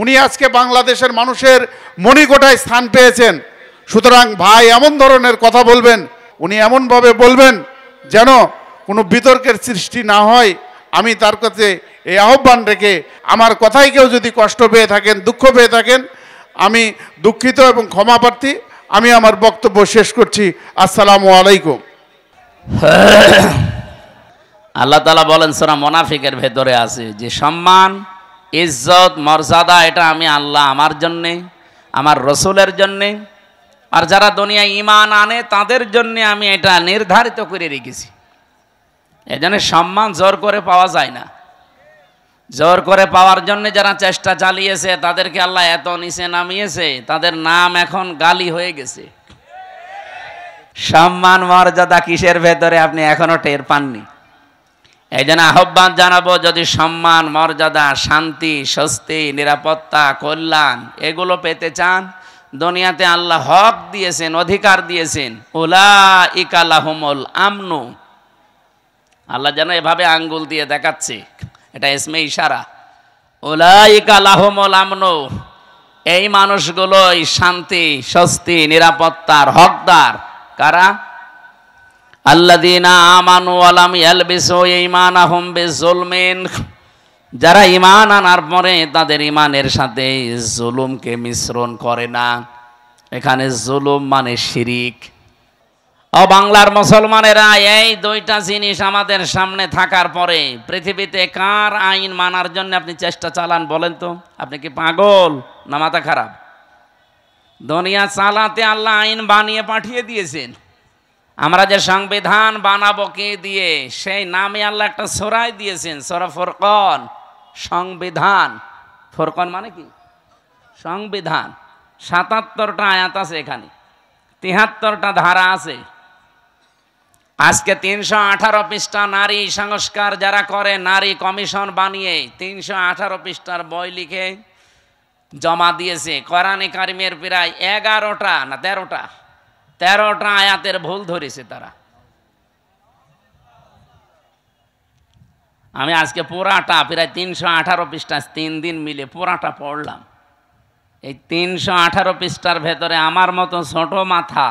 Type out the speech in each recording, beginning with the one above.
উনি আজকে বাংলাদেশের মানুষের মণিকোঠায় স্থান পেয়েছেন। সুতরাং ভাই এমন ধরনের কথা বলবেন, উনি এমনভাবে বলবেন যেন কোনো বিতর্কের সৃষ্টি না হয়। আমি তার কাছে এই আহ্বান রেখে, আমার কথায় কেউ যদি কষ্ট পেয়ে থাকেন, দুঃখ পেয়ে থাকেন, আমি দুঃখিত এবং ক্ষমা প্রার্থী। আমি আমার বক্তব্য শেষ করছি। আসসালামু আলাইকুম। আল্লাহ তাআলা বলেন সূরা মুনাফিকের ভেতরে আছে যে সম্মান, ইজ্জত, মর্যাদা এটা আমি আল্লাহ আমার জন্যে, আমার রসুলের জন্যে, আর যারা দুনিয়ায় ঈমান আনে তাদের জন্যে আমি এটা নির্ধারিত করে রেখেছি। এজন্য সম্মান জোর করে পাওয়া যায় না। জোর করে পাওয়ার জন্য যারা চেষ্টা চালিয়েছে তাদেরকে আল্লাহ এত নিচে নামিয়েছে, তাদের নাম এখন গালি হয়ে গেছে। সম্মান মর্যাদা কিসের ভেতরে আপনি এখনো টের পাননি। এই জন্য আহ্বান জানাবো, যদি সম্মান, মর্যাদা, শান্তি, স্বস্তি, নিরাপত্তা, কল্যাণ এগুলো পেতে চান, দুনিয়াতে আল্লাহ হক দিয়েছেন, অধিকার দিয়েছেন। উলাইকা লাহুমুল আমনু, আল্লাহ যেন এভাবে আঙ্গুল দিয়ে দেখাচ্ছে, এটা ইসমে ইশারা। উলাইকা লাহুমুল আমনু, এই মানুষগুলোই শান্তি, স্বস্তি, নিরাপত্তার হকদার। কারা? আল্লাযীনা আমানু ওয়া লাম ইয়ালবিসু ঈমানাহুম বিযুলমিন, যারা ঈমান আনার পরে তাদের ঈমানের সাথে জুলুমকে মিশ্রণ করে না। এখানে জুলুম মানে শিরিক। ও বাংলার মুসলমানেরা, এই দুইটা জিনিস আমাদের সামনে থাকার পরে পৃথিবীতে কার আইন মানার জন্য আপনি চেষ্টা চালান বলেন তো? আপনি কি পাগল না মাথা খারাপ? দুনিয়া চালাতে আল্লাহ আইন বানিয়ে পাঠিয়ে দিয়েছেন। আমরা যে সংবিধান বানাবো কে দিয়ে, সেই নামে আল্লাহ একটা সূরাই দিয়েছেন, সূরা ফুরকান। সংবিধান, ফুরকান মানে কি? সংবিধান। ৭৭টা আয়াত আছে এখানে, ৭৩টা ধারা আছে। আজকে ৩১৮ পৃষ্ঠা নারী সংস্কার যারা করে, নারী কমিশন বানিয়ে ৩১৮ পৃষ্ঠার বই লিখে জমা দিয়েছে। কোরআনে কারিমের প্রায় ১১টা না ১৩টা আয়াতের ভুল ধরেছে তারা। আমি আজকে পুরাটা প্রায় ৩১৮ পৃষ্ঠা ৩ দিন মিলে পুরাটা পড়লাম। এই ৩১৮ পৃষ্ঠার ভেতরে আমার মতো ছোট মাথা,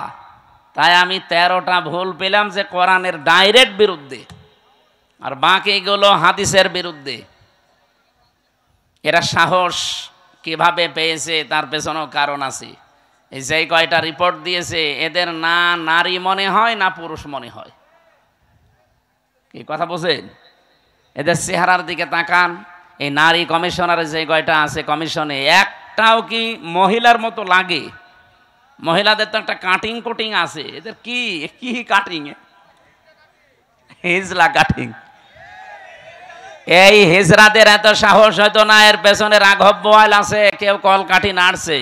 তাই আমি ১৩টা ভুল পেলাম যে কোরআনের ডাইরেক্ট বিরুদ্ধে, আর বাকিগুলো হাদিসের বিরুদ্ধে। এরা সাহস কিভাবে পেয়েছে তার পেছনেও কারণ আছে। এই যে কয়টা রিপোর্ট দিয়েছে, এদের না নারী মনে হয় না পুরুষ মনে হয়। কি কথা বলছেন? এদের চেহারার দিকে তাকান। এই নারী কমিশনারে যে কয়টা আছে কমিশনে, একটাও কি মহিলার মতো লাগে? মহিলাদের তো একটা কাটিং কুটিং আছে, এদের কি কি কাটিং? হিজলা কাটিং। এই হিজরাদের এত সাহস হয়তো না, এর পেছনে রাঘব বোয়াল আছে, কেউ কল কাঠি নাড়ছে।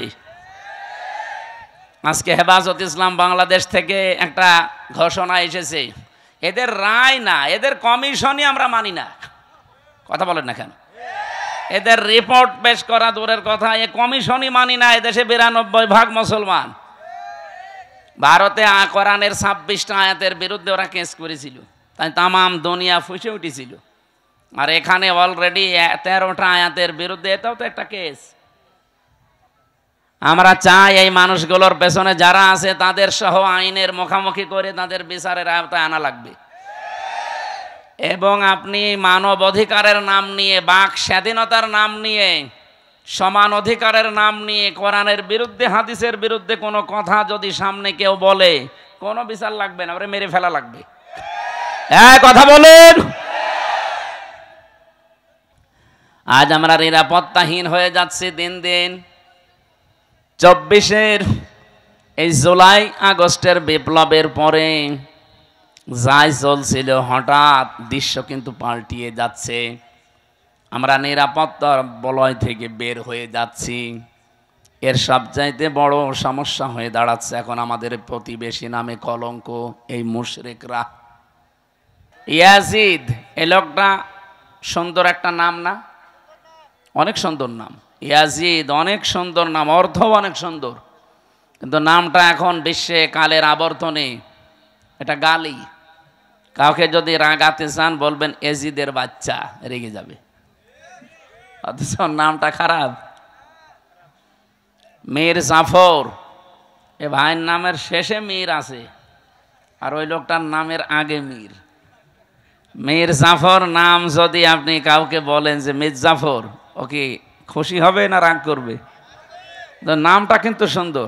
আজকে হেফাজত ইসলাম বাংলাদেশ থেকে একটা ঘোষণা এসেছে, এদের রায় না, এদের কমিশনই আমরা মানি না। কথা বলেন না কেন? এদের রিপোর্ট পেশ করা দূরের কথা, এ কমিশনই মানি না। এদেশে ৯২% মুসলমান। ভারতে কোরআনের ২৬টা আয়াতের বিরুদ্ধে ওরা কেস করেছিল, তাই তামাম দুনিয়া ফুঁসে উঠেছিল। আর এখানে অলরেডি ১৩টা আয়াতের বিরুদ্ধে, এটাও তো একটা কেস। আমরা চাই এই মানুষগুলোর পেছনে যারা আছে তাদের সহ আইনের মুখোমুখি করে তাদের বিচারের আওতায় আনা লাগবে। এবং আপনি মানব অধিকারের নাম নিয়ে, বাক স্বাধীনতার নাম নিয়ে, সমান অধিকারের নাম নিয়ে কোরআনের বিরুদ্ধে, হাদিসের বিরুদ্ধে কোনো কথা যদি সামনে কেউ বলে, কোনো বিচার লাগবে না, ওরে মেরে ফেলা লাগবে। হ্যাঁ, কথা বলেন। আজ আমরা নিরাপত্তাহীন হয়ে যাচ্ছি দিন দিন। ২৪-এর এই জুলাই আগস্টের বিপ্লবের পরে যাই চলছিল, হঠাৎ দৃশ্য কিন্তু পাল্টিয়ে যাচ্ছে। আমরা নিরাপত্তার বলয় থেকে বের হয়ে যাচ্ছি। এর সবচাইতে বড় সমস্যা হয়ে দাঁড়াচ্ছে এখন আমাদের প্রতিবেশী নামে কলঙ্ক, এই মুশরিকরা। ইয়াজিদ, এই লোকটা সুন্দর একটা নাম না? অনেক সুন্দর নাম ইয়াজিদ, অনেক সুন্দর নাম, অর্থ অনেক সুন্দর, কিন্তু নামটা এখন বিশ্বে কালের আবর্তনে এটা গালি। কাউকে যদি রাগাতে চান বলবেন এজিদের বাচ্চা, রেগে যাবে। অথচ নামটা খারাপ। মীর জাফর, এ ভাইয়ের নামের শেষে মীর আছে, আর ওই লোকটার নামের আগে মীর। মীর জাফর নাম যদি আপনি কাউকে বলেন যে মীর জাফর, ও কি খুশি হবে না রাগ করবে? তো নামটা কিন্তু সুন্দর।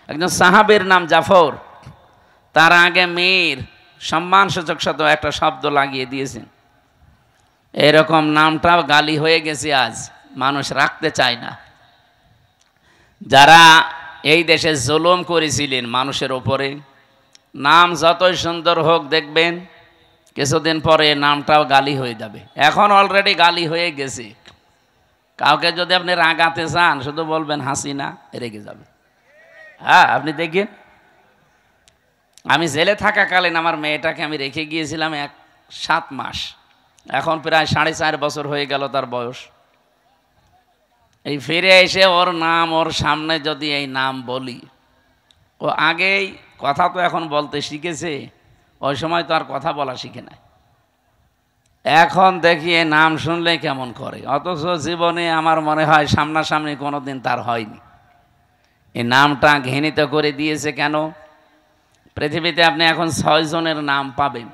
একজন সাহাবের নাম জাফর, তার আগে মীর, সম্মানসূচক শব্দ একটা শব্দ লাগিয়ে দিয়েছেন। এরকম নামটাও গালি হয়ে গেছে, আজ মানুষ রাখতে চায় না। যারা এই দেশে জুলুম করেছিলেন মানুষের ওপরে, নাম যতই সুন্দর হোক দেখবেন কিছুদিন পরে নামটাও গালি হয়ে যাবে। এখন অলরেডি গালি হয়ে গেছে। কাউকে যদি আপনি রাগাতে চান শুধু বলবেন হাসিনা, রেগে যাবে। হ্যাঁ, আপনি দেখেন, আমি জেলে থাকাকালীন আমার মেয়েটাকে আমি রেখে গিয়েছিলাম 7 মাস, এখন প্রায় 4.5 বছর হয়ে গেল তার বয়স। এই ফিরে এসে ওর নাম, ওর সামনে যদি এই নাম বলি, ও আগেই কথা তো এখন বলতে শিখেছে, ওই সময় তো আর কথা বলা শিখে নাই। এখন দেখি এই নাম শুনলে কেমন করে, অথচ জীবনে আমার মনে হয় সামনাসামনি কোনোদিন তার হয়নি। এই নামটা ঘৃণিত করে দিয়েছে কেন? পৃথিবীতে আপনি এখন 6 জনের নাম পাবেন,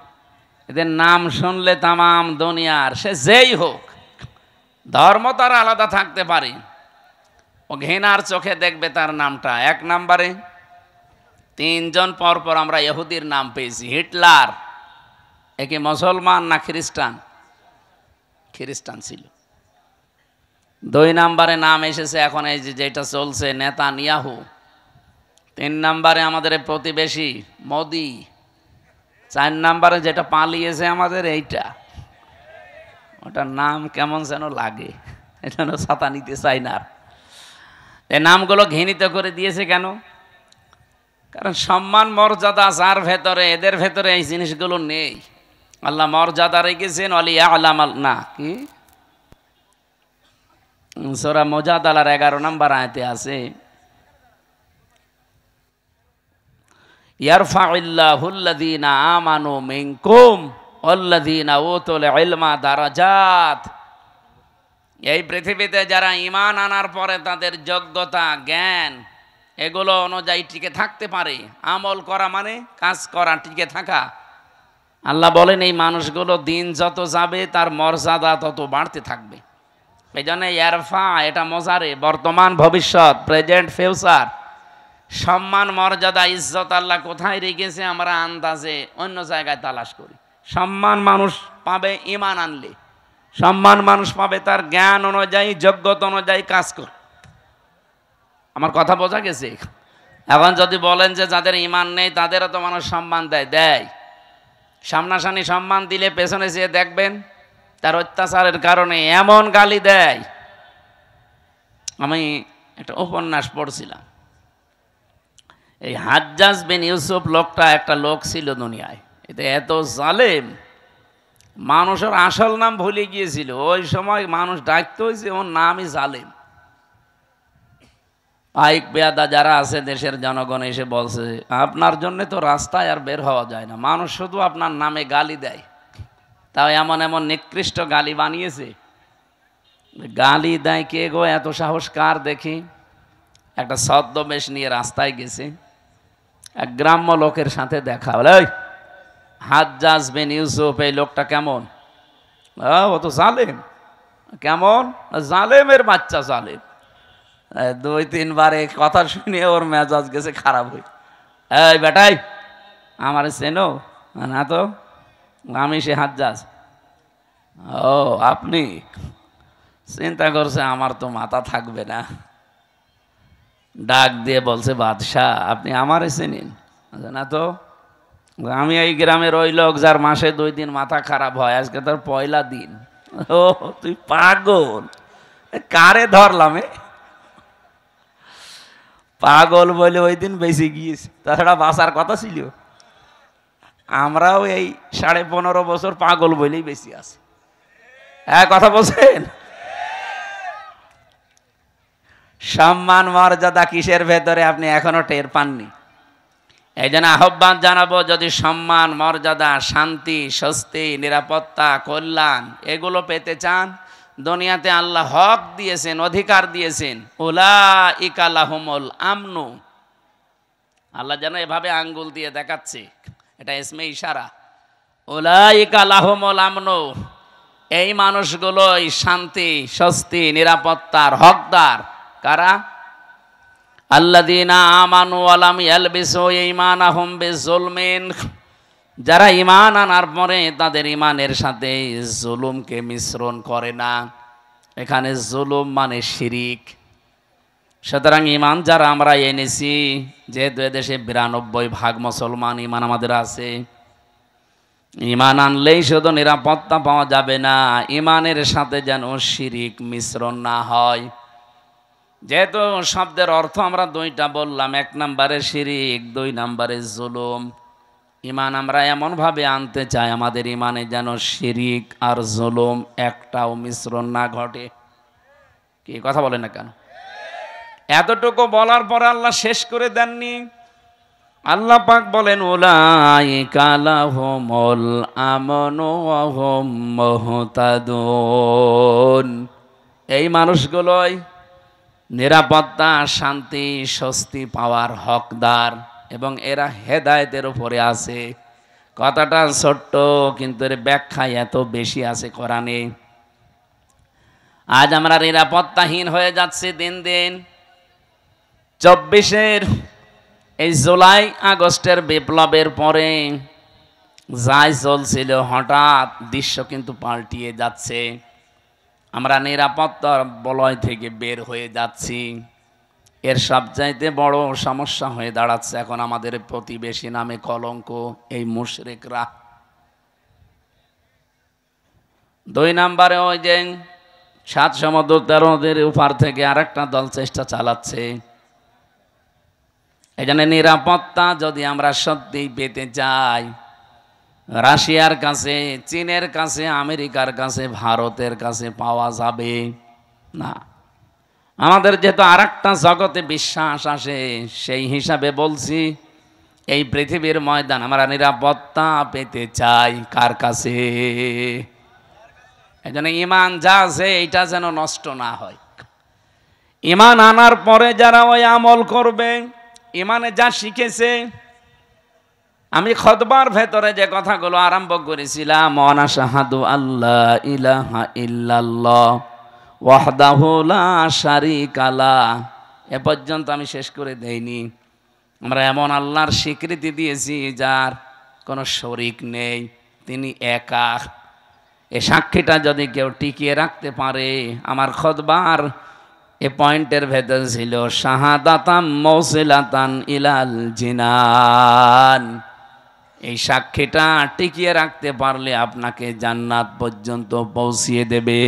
এদের নাম শুনলে তামাম দুনিয়ার, সে যেই হোক, ধর্ম তার আলাদা থাকতে পারে, ও ঘৃণার চোখে দেখবে তার নামটা। 1 নম্বরে 3 জন পরপর আমরা ইহুদির নাম পেয়েছি। হিটলার, একে মুসলমান না খ্রিস্টান? খ্রিস্টান ছিল। 2 নম্বরে নাম এসেছে এখন এই যেটা চলছে, নেতানিয়াহু। 3 নম্বরে আমাদের প্রতিবেশী মোদি। 4 নম্বরে যেটা পালিয়েছে আমাদের এইটা, ওটার নাম কেমন যেন লাগে, এটা ছাতা নিতে চাই না। এই নামগুলো ঘৃণিত করে দিয়েছে কেন? কারণ সম্মান মর্যাদা যার ভেতরে, এদের ভেতরে এই জিনিসগুলো নেই। আল্লাহ মর্যাদা রেখেছেন ওয়ালিয়ালাম না কি সূরা মুজাদালার 11 নম্বর আয়াতে আছে, ইয়ারফাউল্লাহুল্লাযীনা আমানু মিনকুম ওয়াল্লাযীনা উতুল ইলমা দারাজাত। এই পৃথিবীতে যারা ঈমান আনার পরে তাদের যোগ্যতা, জ্ঞান এগুলো অনুযায়ী টিকে থাকতে পারে, আমল করা মানে কাজ করা, টিকে থাকা, আল্লাহ বলেন এই মানুষগুলো দিন যত যাবে তার মর্যাদা তত বাড়তে থাকবে। এই জন্য ইয়ারফা, এটা মজারে, বর্তমান ভবিষ্যৎ, প্রেজেন্ট ফিউচার। সম্মান মর্যাদা ইজ্জত আল্লাহ কোথায় রেখেছে আমরা আন্দাজে অন্য জায়গায় তালাশ করি। সম্মান মানুষ পাবে ঈমান আনলে, সম্মান মানুষ পাবে তার জ্ঞান অনুযায়ী, যোগ্যতা অনুযায়ী কাজ করে। আমার কথা বোঝা গেছে? এখন যদি বলেন যে যাদের ঈমান নেই তাদেরও তো মানুষ সম্মান দেয়, সামনাসামনি সম্মান দিলে পেছনে যেয়ে দেখবেন তার অত্যাচারের কারণে এমন গালি দেয়। আমি একটা উপন্যাস পড়ছিলাম, এই হাজ্জাজ বিন ইউসুফ লোকটা একটা লোক ছিল দুনিয়ায়, এতে এত জালেম, মানুষের আসল নাম ভুলে গিয়েছিল। ওই সময় মানুষ ডাকতে হয়েছে ওর নামই জালেম। আইক বেয়াদা যারা আছে দেশের জনগণ এসে বলছে আপনার জন্য তো রাস্তায় আর বের হওয়া যায় না, মানুষ শুধু আপনার নামে গালি দেয়। তাও এমন এমন নিকৃষ্ট গালি বানিয়েছে। গালি দেয় কে গো, এত সাহস কার দেখি? একটা ছদ্মবেশ নিয়ে রাস্তায় গেছে, এক গ্রাম্য লোকের সাথে দেখা হলো। ওই হাজ্জাজ বিন ইউসুফ, এই লোকটা কেমন? ও তো জালেম। কেমন? জালেমের বাচ্চা, জালেম। 2-3 বার কথা শুনে ওর মেজাজ গেছে খারাপ হয়ে। এই বেটাই, আমার চেনো না? তো আমি সে হাজ্জাজ। ও আপনি? চিন্তা করছে আমার তো মাথা থাকবে না, ডাক দিয়ে বলছে বাদশাহ আপনি আমারে চেনেন না? তো আমি এই গ্রামের ওই লোক যার মাসে 2 দিন মাথা খারাপ হয়, আজকে তার পয়লা দিন। ও তুই পাগল, কারে ধরলাম? পাগল বলে ওই দিন বেঁচে গিয়েছে, তাছাড়া বাঁচার কথা ছিল। আমরাও এই 15.5 বছর পাগল বলেই বেশি আছে। হ্যাঁ, কথা বলছেন? সম্মান মর্যাদা কিসের ভেতরে আপনি এখনো টের পাননি। এই জন্য আহ্বান জানাবো, যদি সম্মান মর্যাদা, শান্তি, স্বস্তি, নিরাপত্তা, কল্যাণ এগুলো পেতে চান দুনিয়াতে আল্লাহ হক দিয়েছেন, অধিকার দিয়েছেন। উলাইকা লাহুমুল আমনু, আল্লাহ যেন এভাবে আঙ্গুল দিয়ে দেখাচ্ছে, এটা ইসমে ইশারা। উলাইকা লাহুমুল আমনু, এই মানুষগুলোই শান্তি, স্বস্তি, নিরাপত্তার হকদার। কারা? আল্লাযীনা আমানু ওয়া লাম ইয়ালবিসু ঈমানাহুম বিযুলমিন, যারা ঈমান আনার পরে তাদের ঈমানের সাথে জুলুমকে মিশ্রণ করে না। এখানে জুলুম মানে শিরিক। সুতরাং ঈমান যারা আমরা এনেছি, যেহেতু এদেশে 92% মুসলমান ঈমান আমাদের আছে, ঈমান আনলেই শুধু নিরাপত্তা পাওয়া যাবে না, ঈমানের সাথে যেন শিরিক মিশ্রণ না হয়। যেহেতু শব্দের অর্থ আমরা দুইটা বললাম, 1 নম্বরে শিরিক, 2 নম্বরে জুলুম। ঈমান আমরা এমনভাবে আনতে চাই আমাদের ঈমানে যেন শিরিক আর জুলুম একটাও মিশ্রণ না ঘটে। কি কথা বলে না কেন? এতটুকু বলার পর আল্লাহ শেষ করে দেননি। আল্লাহ পাক বলেন উলাইকা লাহুমুল আমনু ওয়া হুম মুহতাদুন, এই মানুষগুলোই নিরাপত্তা, শান্তি, স্বস্তি পাওয়ার হকদার এবং এরা হেদায়েতের উপরে আছে। কথাটা ছোট্ট, কিন্তু এর ব্যাখ্যা এত বেশি আছে কোরআনে। আজ আমরা নিরাপত্তাহীন হয়ে যাচ্ছি দিন দিন। 24-এর এই জুলাই আগস্টের বিপ্লবের পরে যাই চলছিল, হঠাৎ দৃশ্য কিন্তু পাল্টিয়ে যাচ্ছে। আমরা নিরাপত্তার বলয় থেকে বের হয়ে যাচ্ছি। এর সবচাইতে বড় সমস্যা হয়ে দাঁড়াচ্ছে এখন আমাদের প্রতিবেশী নামে কলঙ্ক, এই মুশরিকরা। 2 নম্বরে ওই যে 7 সমুদ্র 13 নদীর উপার থেকে আরেকটা দল চেষ্টা চালাচ্ছে। এই জন্য নিরাপত্তা যদি আমরা সত্যিই পেতে চাই, রাশিয়ার কাছে, চীনের কাছে, আমেরিকার কাছে, ভারতের কাছে পাওয়া যাবে না। আমাদের যেহেতু আরেকটা জগতে বিশ্বাস আসে, সেই হিসাবে বলছি, এই পৃথিবীর ময়দান আমরা নিরাপত্তা পেতে চাই কার কাছে? এই জন্য ঈমান যা আছে এইটা যেন নষ্ট না হয়। ঈমান আনার পরে যারা ওই আমল করবে, ঈমানে যা শিখেছে, আমি খুতবার ভেতরে যে কথাগুলো আরম্ভ করেছিলাম, ওয়ানা শাহাদু আল্লাহ ইলাহা ইল্লাল্লাহ ওয়াহদাহু লা শারীকা লাহ, এ পর্যন্ত আমি শেষ করে দেইনি। আমরা এমন আল্লাহর স্বীকৃতি দিয়েছি যার কোনো শরীক নেই, তিনি একা। এ সাক্ষীটা যদি কেউ টিকিয়ে রাখতে পারে, আমার খুতবার এ পয়েন্টের ভেতর ছিল শাহাদাতাম মৌসিলাতান ইলাল জিনান, এই সাক্ষীটা টিকিয়ে রাখতে পারলে আপনাকে জান্নাত পর্যন্ত পৌঁছিয়ে দেবে।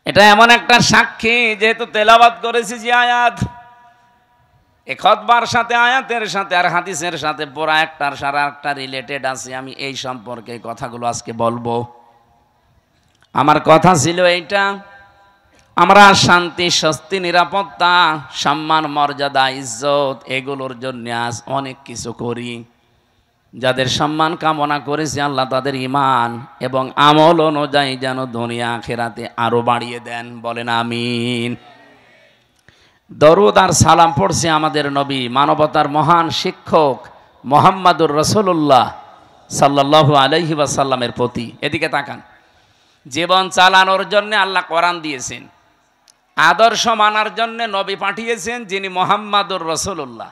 এটা এমন একটা সাক্ষী, যেহেতু তেলাওয়াত করেছি যে আয়াত, এই খুতবার সাথে, আয়াতের সাথে আর হাদিসের সাথে পুরা একটার সারা একটা রিলেটেড আছে। আমি এই সম্পর্কে কথাগুলো আজকে বলবো। আমার কথা ছিল এইটা, আমরা শান্তি, স্বস্তি, নিরাপত্তা, সম্মান, মর্যাদা, ইজ্জত এগুলোর জন্য আজ অনেক কিছু করি। যাদের সম্মান কামনা করেছি আল্লাহ তাদের ঈমান এবং আমল অনুযায়ী যেন দুনিয়া আখিরাতে আরো বাড়িয়ে দেন, বলেন আমিন। দরুদ আর সালাম পড়ছে আমাদের নবী, মানবতার মহান শিক্ষক মুহাম্মাদুর রাসূলুল্লাহ সাল্লাল্লাহু আলাইহি ওয়াসাল্লামের প্রতি। এদিকে তাকান। জীবন চালানোর জন্য আল্লাহ কোরআন দিয়েছেন, আদর্শ মানার জন্য নবী পাঠিয়েছেন যিনি মুহাম্মাদুর রাসূলুল্লাহ।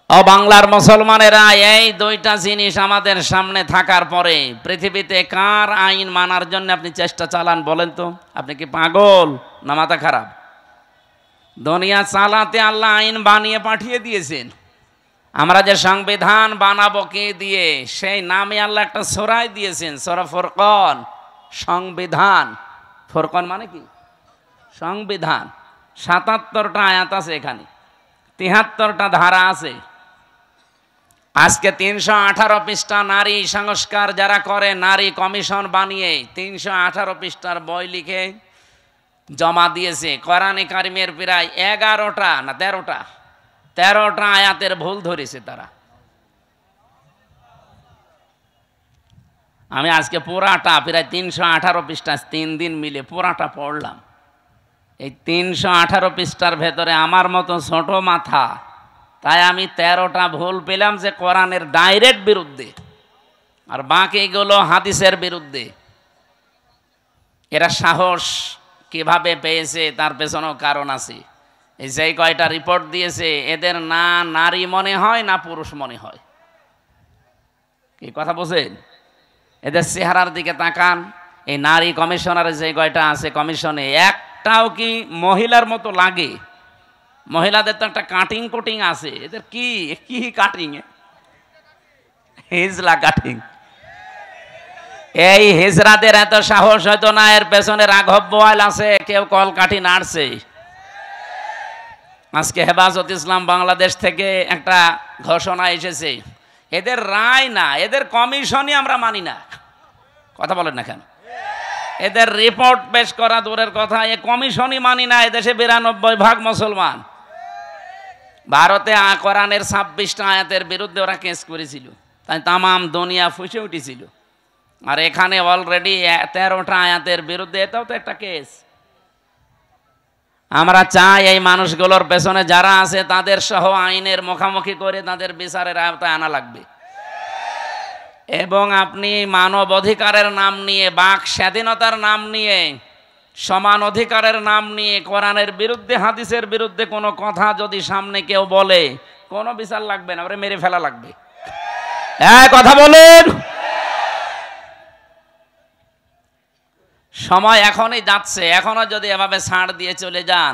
ও বাংলার মুসলমানেরা, এই 2টা জিনিস আমাদের সামনে থাকার পরে পৃথিবীতে কার আইন মানার জন্য আপনি চেষ্টা চালান বলেন তো? আপনি কি পাগল না মাথা খারাপ? দুনিয়া চালাতে আল্লাহ আইন বানিয়ে পাঠিয়ে দিয়েছেন। আমরা যে সংবিধান বানাবো কে দিয়ে, সেই নামে আল্লাহ একটা সূরাই দিয়েছেন, সূরা ফুরকান। সংবিধান, ফুরকান মানে কি? সংবিধান। 77টা আয়াত আছে এখানে, 73টা ধারা আছে। আজকে 318 পৃষ্ঠা নারী সংস্কার যারা করে, নারী কমিশন বানিয়ে 318 পৃষ্ঠার বই লিখে জমা দিয়েছে। কোরআনে কারিমের প্রায় 11টা না 13টা আয়াতের ভুল ধরেছে তারা। আমি আজকে পুরাটা প্রায় 318 পৃষ্ঠা 3 দিন মিলে পুরাটা পড়লাম। এই 318 পৃষ্ঠার ভেতরে আমার মতো ছোট মাথা, তাই আমি 13টা ভুল পেলাম যে কোরআনের ডাইরেক্ট বিরুদ্ধে, আর বাকিগুলো হাদিসের বিরুদ্ধে। এরা সাহস কিভাবে পেয়েছে তার পেছনেও কারণ আছে। এই যে কয়টা রিপোর্ট দিয়েছে, এদের না নারী মনে হয় না পুরুষ মনে হয়। কি কথা বলছেন? এদের চেহারার দিকে তাকান। এই নারী কমিশনারের যে কয়টা আছে কমিশনে, একটাও কি মহিলার মতো লাগে? মহিলাদের তো একটা কাটিং কুটিং আছে, এদের কি কি কাটিং? হিজলা কাটিং। এই হিজরাদের এত সাহস হয়তো না, এর পেছনে রাঘব বোয়াল আছে, কেউ কলকাঠি নাড়ছে। আজকে হেফাজত ইসলাম বাংলাদেশ থেকে একটা ঘোষণা এসেছে, এদের রায় না, এদের কমিশনই আমরা মানি না। কথা বলেন না কেন? এদের রিপোর্ট পেশ করা দূরের কথা, এ কমিশনই মানি না। এদেশে 92% মুসলমান। ভারতে কোরআনের 26টা আয়াতের বিরুদ্ধে ওরা কেস করেছিল, তাই তামাম দুনিয়া ফুসে উঠেছিল। আর এখানে অলরেডি 13টা আয়াতের বিরুদ্ধে, এটাও তো একটা কেস। আমরা চাই এই মানুষগুলোর পেছনে যারা আছে তাদের সহ আইনের মুখোমুখি করে তাদের বিচারের আওতায় আনা লাগবে। এবং আপনি মানব অধিকারের নাম নিয়ে, বাক স্বাধীনতার নাম নিয়ে, সমান অধিকারের নাম নিয়ে কোরআনের বিরুদ্ধে, হাদিসের বিরুদ্ধে কোনো কথা যদি সামনে কেউ বলে, কোনো বিচার লাগবে না, ওরে মেরে ফেলা লাগবে। হ্যাঁ, কথা বলেন। সময় এখনই যাচ্ছে, এখনো যদি এভাবে ছাড় দিয়ে চলে যান,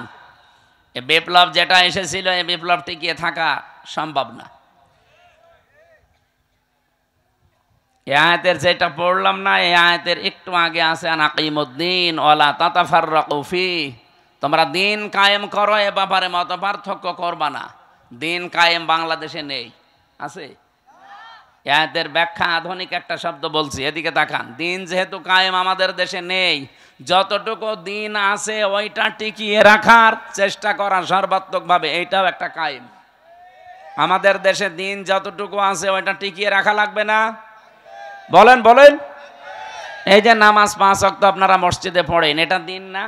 এ বিপ্লব যেটা এসেছিল, এই বিপ্লব টিকিয়ে থাকা সম্ভব না। এই আয়াতের যেটা পড়লাম না, এই আয়াতের একটু আগে আছে আনাকিমুদ্দিন ওয়ালা তাতাফাররাকু ফি, তোমরা দিন কায়েম করো, এ ব্যাপারে মত পার্থক্য করবা না। দিন কায়েম বাংলাদেশে নেই, আছে? আয়াতের ব্যাখ্যা আধুনিক একটা শব্দ বলছি, এদিকে তাকান। দিন যেহেতু কায়েম আমাদের দেশে নেই, যতটুকু দিন আছে ওইটা টিকিয়ে রাখার চেষ্টা করা সর্বাত্মকভাবে, এইটাও একটা কায়েম। আমাদের দেশে দিন যতটুকু আছে ওইটা টিকিয়ে রাখা লাগবে না? বলেন বলেন। এই যে নামাজ 5 ওয়াক্ত আপনারা মসজিদে পড়েন, এটা দিন না?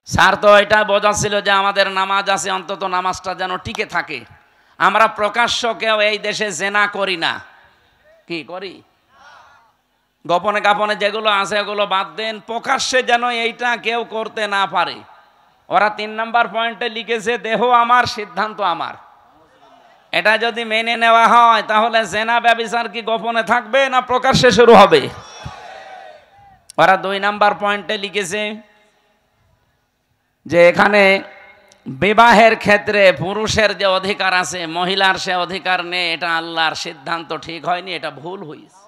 স্যার তো এটা বোঝাচ্ছিল যে আমাদের নামাজ আছে, অন্তত নামাজটা যেন টিকে থাকে। আমরা প্রকাশ্য কেউ এই দেশে জেনা করি না। কি করি? গোপনে গোপনে যেগুলো আছে ওগুলো বাদ দেন, প্রকাশ্যে যেন এইটা কেউ করতে না পারে। ওরা 3 নম্বর পয়েন্টে লিখেছে, দেহ আমার, সিদ্ধান্ত আমার। এটা যদি মেনে নেওয়া হয়, তাহলে জেনা ব্যভিচার কি গোপনে থাকবে না প্রকাশ্যে শুরু হবে? ওরা 2 নম্বর পয়েন্টে লিখেছে যে এখানে বিবাহের ক্ষেত্রে পুরুষের যে অধিকার আছে, মহিলার সে অধিকার নেই। এটা আল্লাহর সিদ্ধান্ত ঠিক হয়নি, এটা ভুল হয়েছে।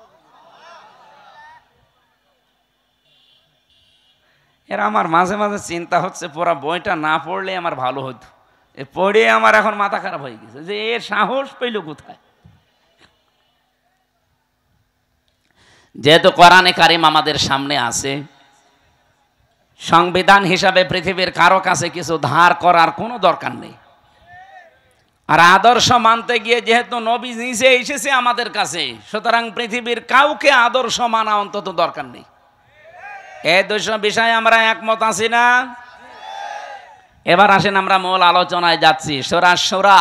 এরা আমার মাঝে মাঝে চিন্তা হচ্ছে, পুরা বইটা না পড়লে আমার ভালো হতো। এ পড়ে আমার এখন মাথা খারাপ হয়ে গেছে যে এর সাহস পেল কোথায়। যেহেতু কোরআনে কারিম আমাদের সামনে আছে, সংবিধান হিসাবে পৃথিবীর কারো কাছে কিছু ধার করার কোনো দরকার নেই। আর আদর্শ মানতে গিয়ে যেহেতু নবী নিজে এসেছে আমাদের কাছে, সুতরাং পৃথিবীর কাউকে আদর্শ মানা অন্তত দরকার নেই। এই 2 বিষয়ে আমরা একমত আছি না? এবার আসেন আমরা মূল আলোচনায় যাচ্ছি। সূরা শূরা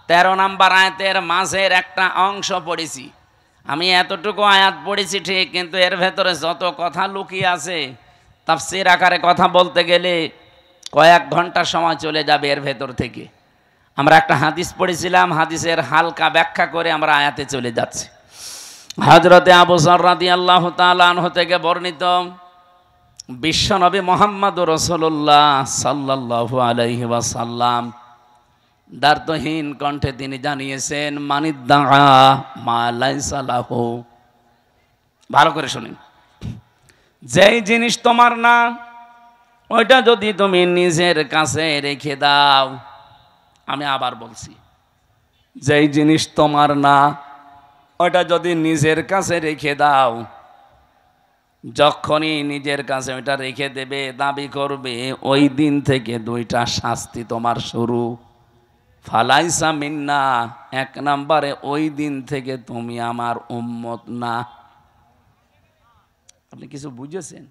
13 নম্বর আয়াতের মাঝের একটা অংশ পড়েছি। আমি এতটুকু আয়াত পড়েছি ঠিক, কিন্তু এর ভেতরে যত কথা লুকিয়ে আছে, তাফসীর আকারে কথা বলতে গেলে কয়েক ঘন্টা সময় চলে যাবে এর ভেতর থেকে। আমরা একটা হাদিস পড়েছিলাম, হাদিসের হালকা ব্যাখ্যা করে আমরা আয়াতে চলে যাচ্ছি। হযরতে আবু যর রাদিয়াল্লাহু তাআলা আনহু থেকে বর্ণিত, বিশ্বনবী মুহাম্মদুর রাসূলুল্লাহ সাল্লাল্লাহু আলাইহি ওয়াসাল্লাম দ্বার্থহীন কণ্ঠে তিনি জানিয়েছেন, মানিদ্দাআ মা লাইসা লাহু। ভালো করে শুনুন, যেই জিনিস তোমার না, ওইটা যদি তুমি নিজের কাছে রেখে দাও। আমি আবার বলছি, যেই জিনিস তোমার না, ওইটা যদি নিজের কাছে রেখে দাও, যখনই নিজের কাছে ওইটা রেখে দেবে, দাবি করবে, ওই দিন থেকে 2টা শাস্তি তোমার শুরু। ফালাইসা মিন্না, 1 নম্বরে ওই দিন থেকে তুমি আমার উম্মত না। আপনি কিছু বুঝেছেন?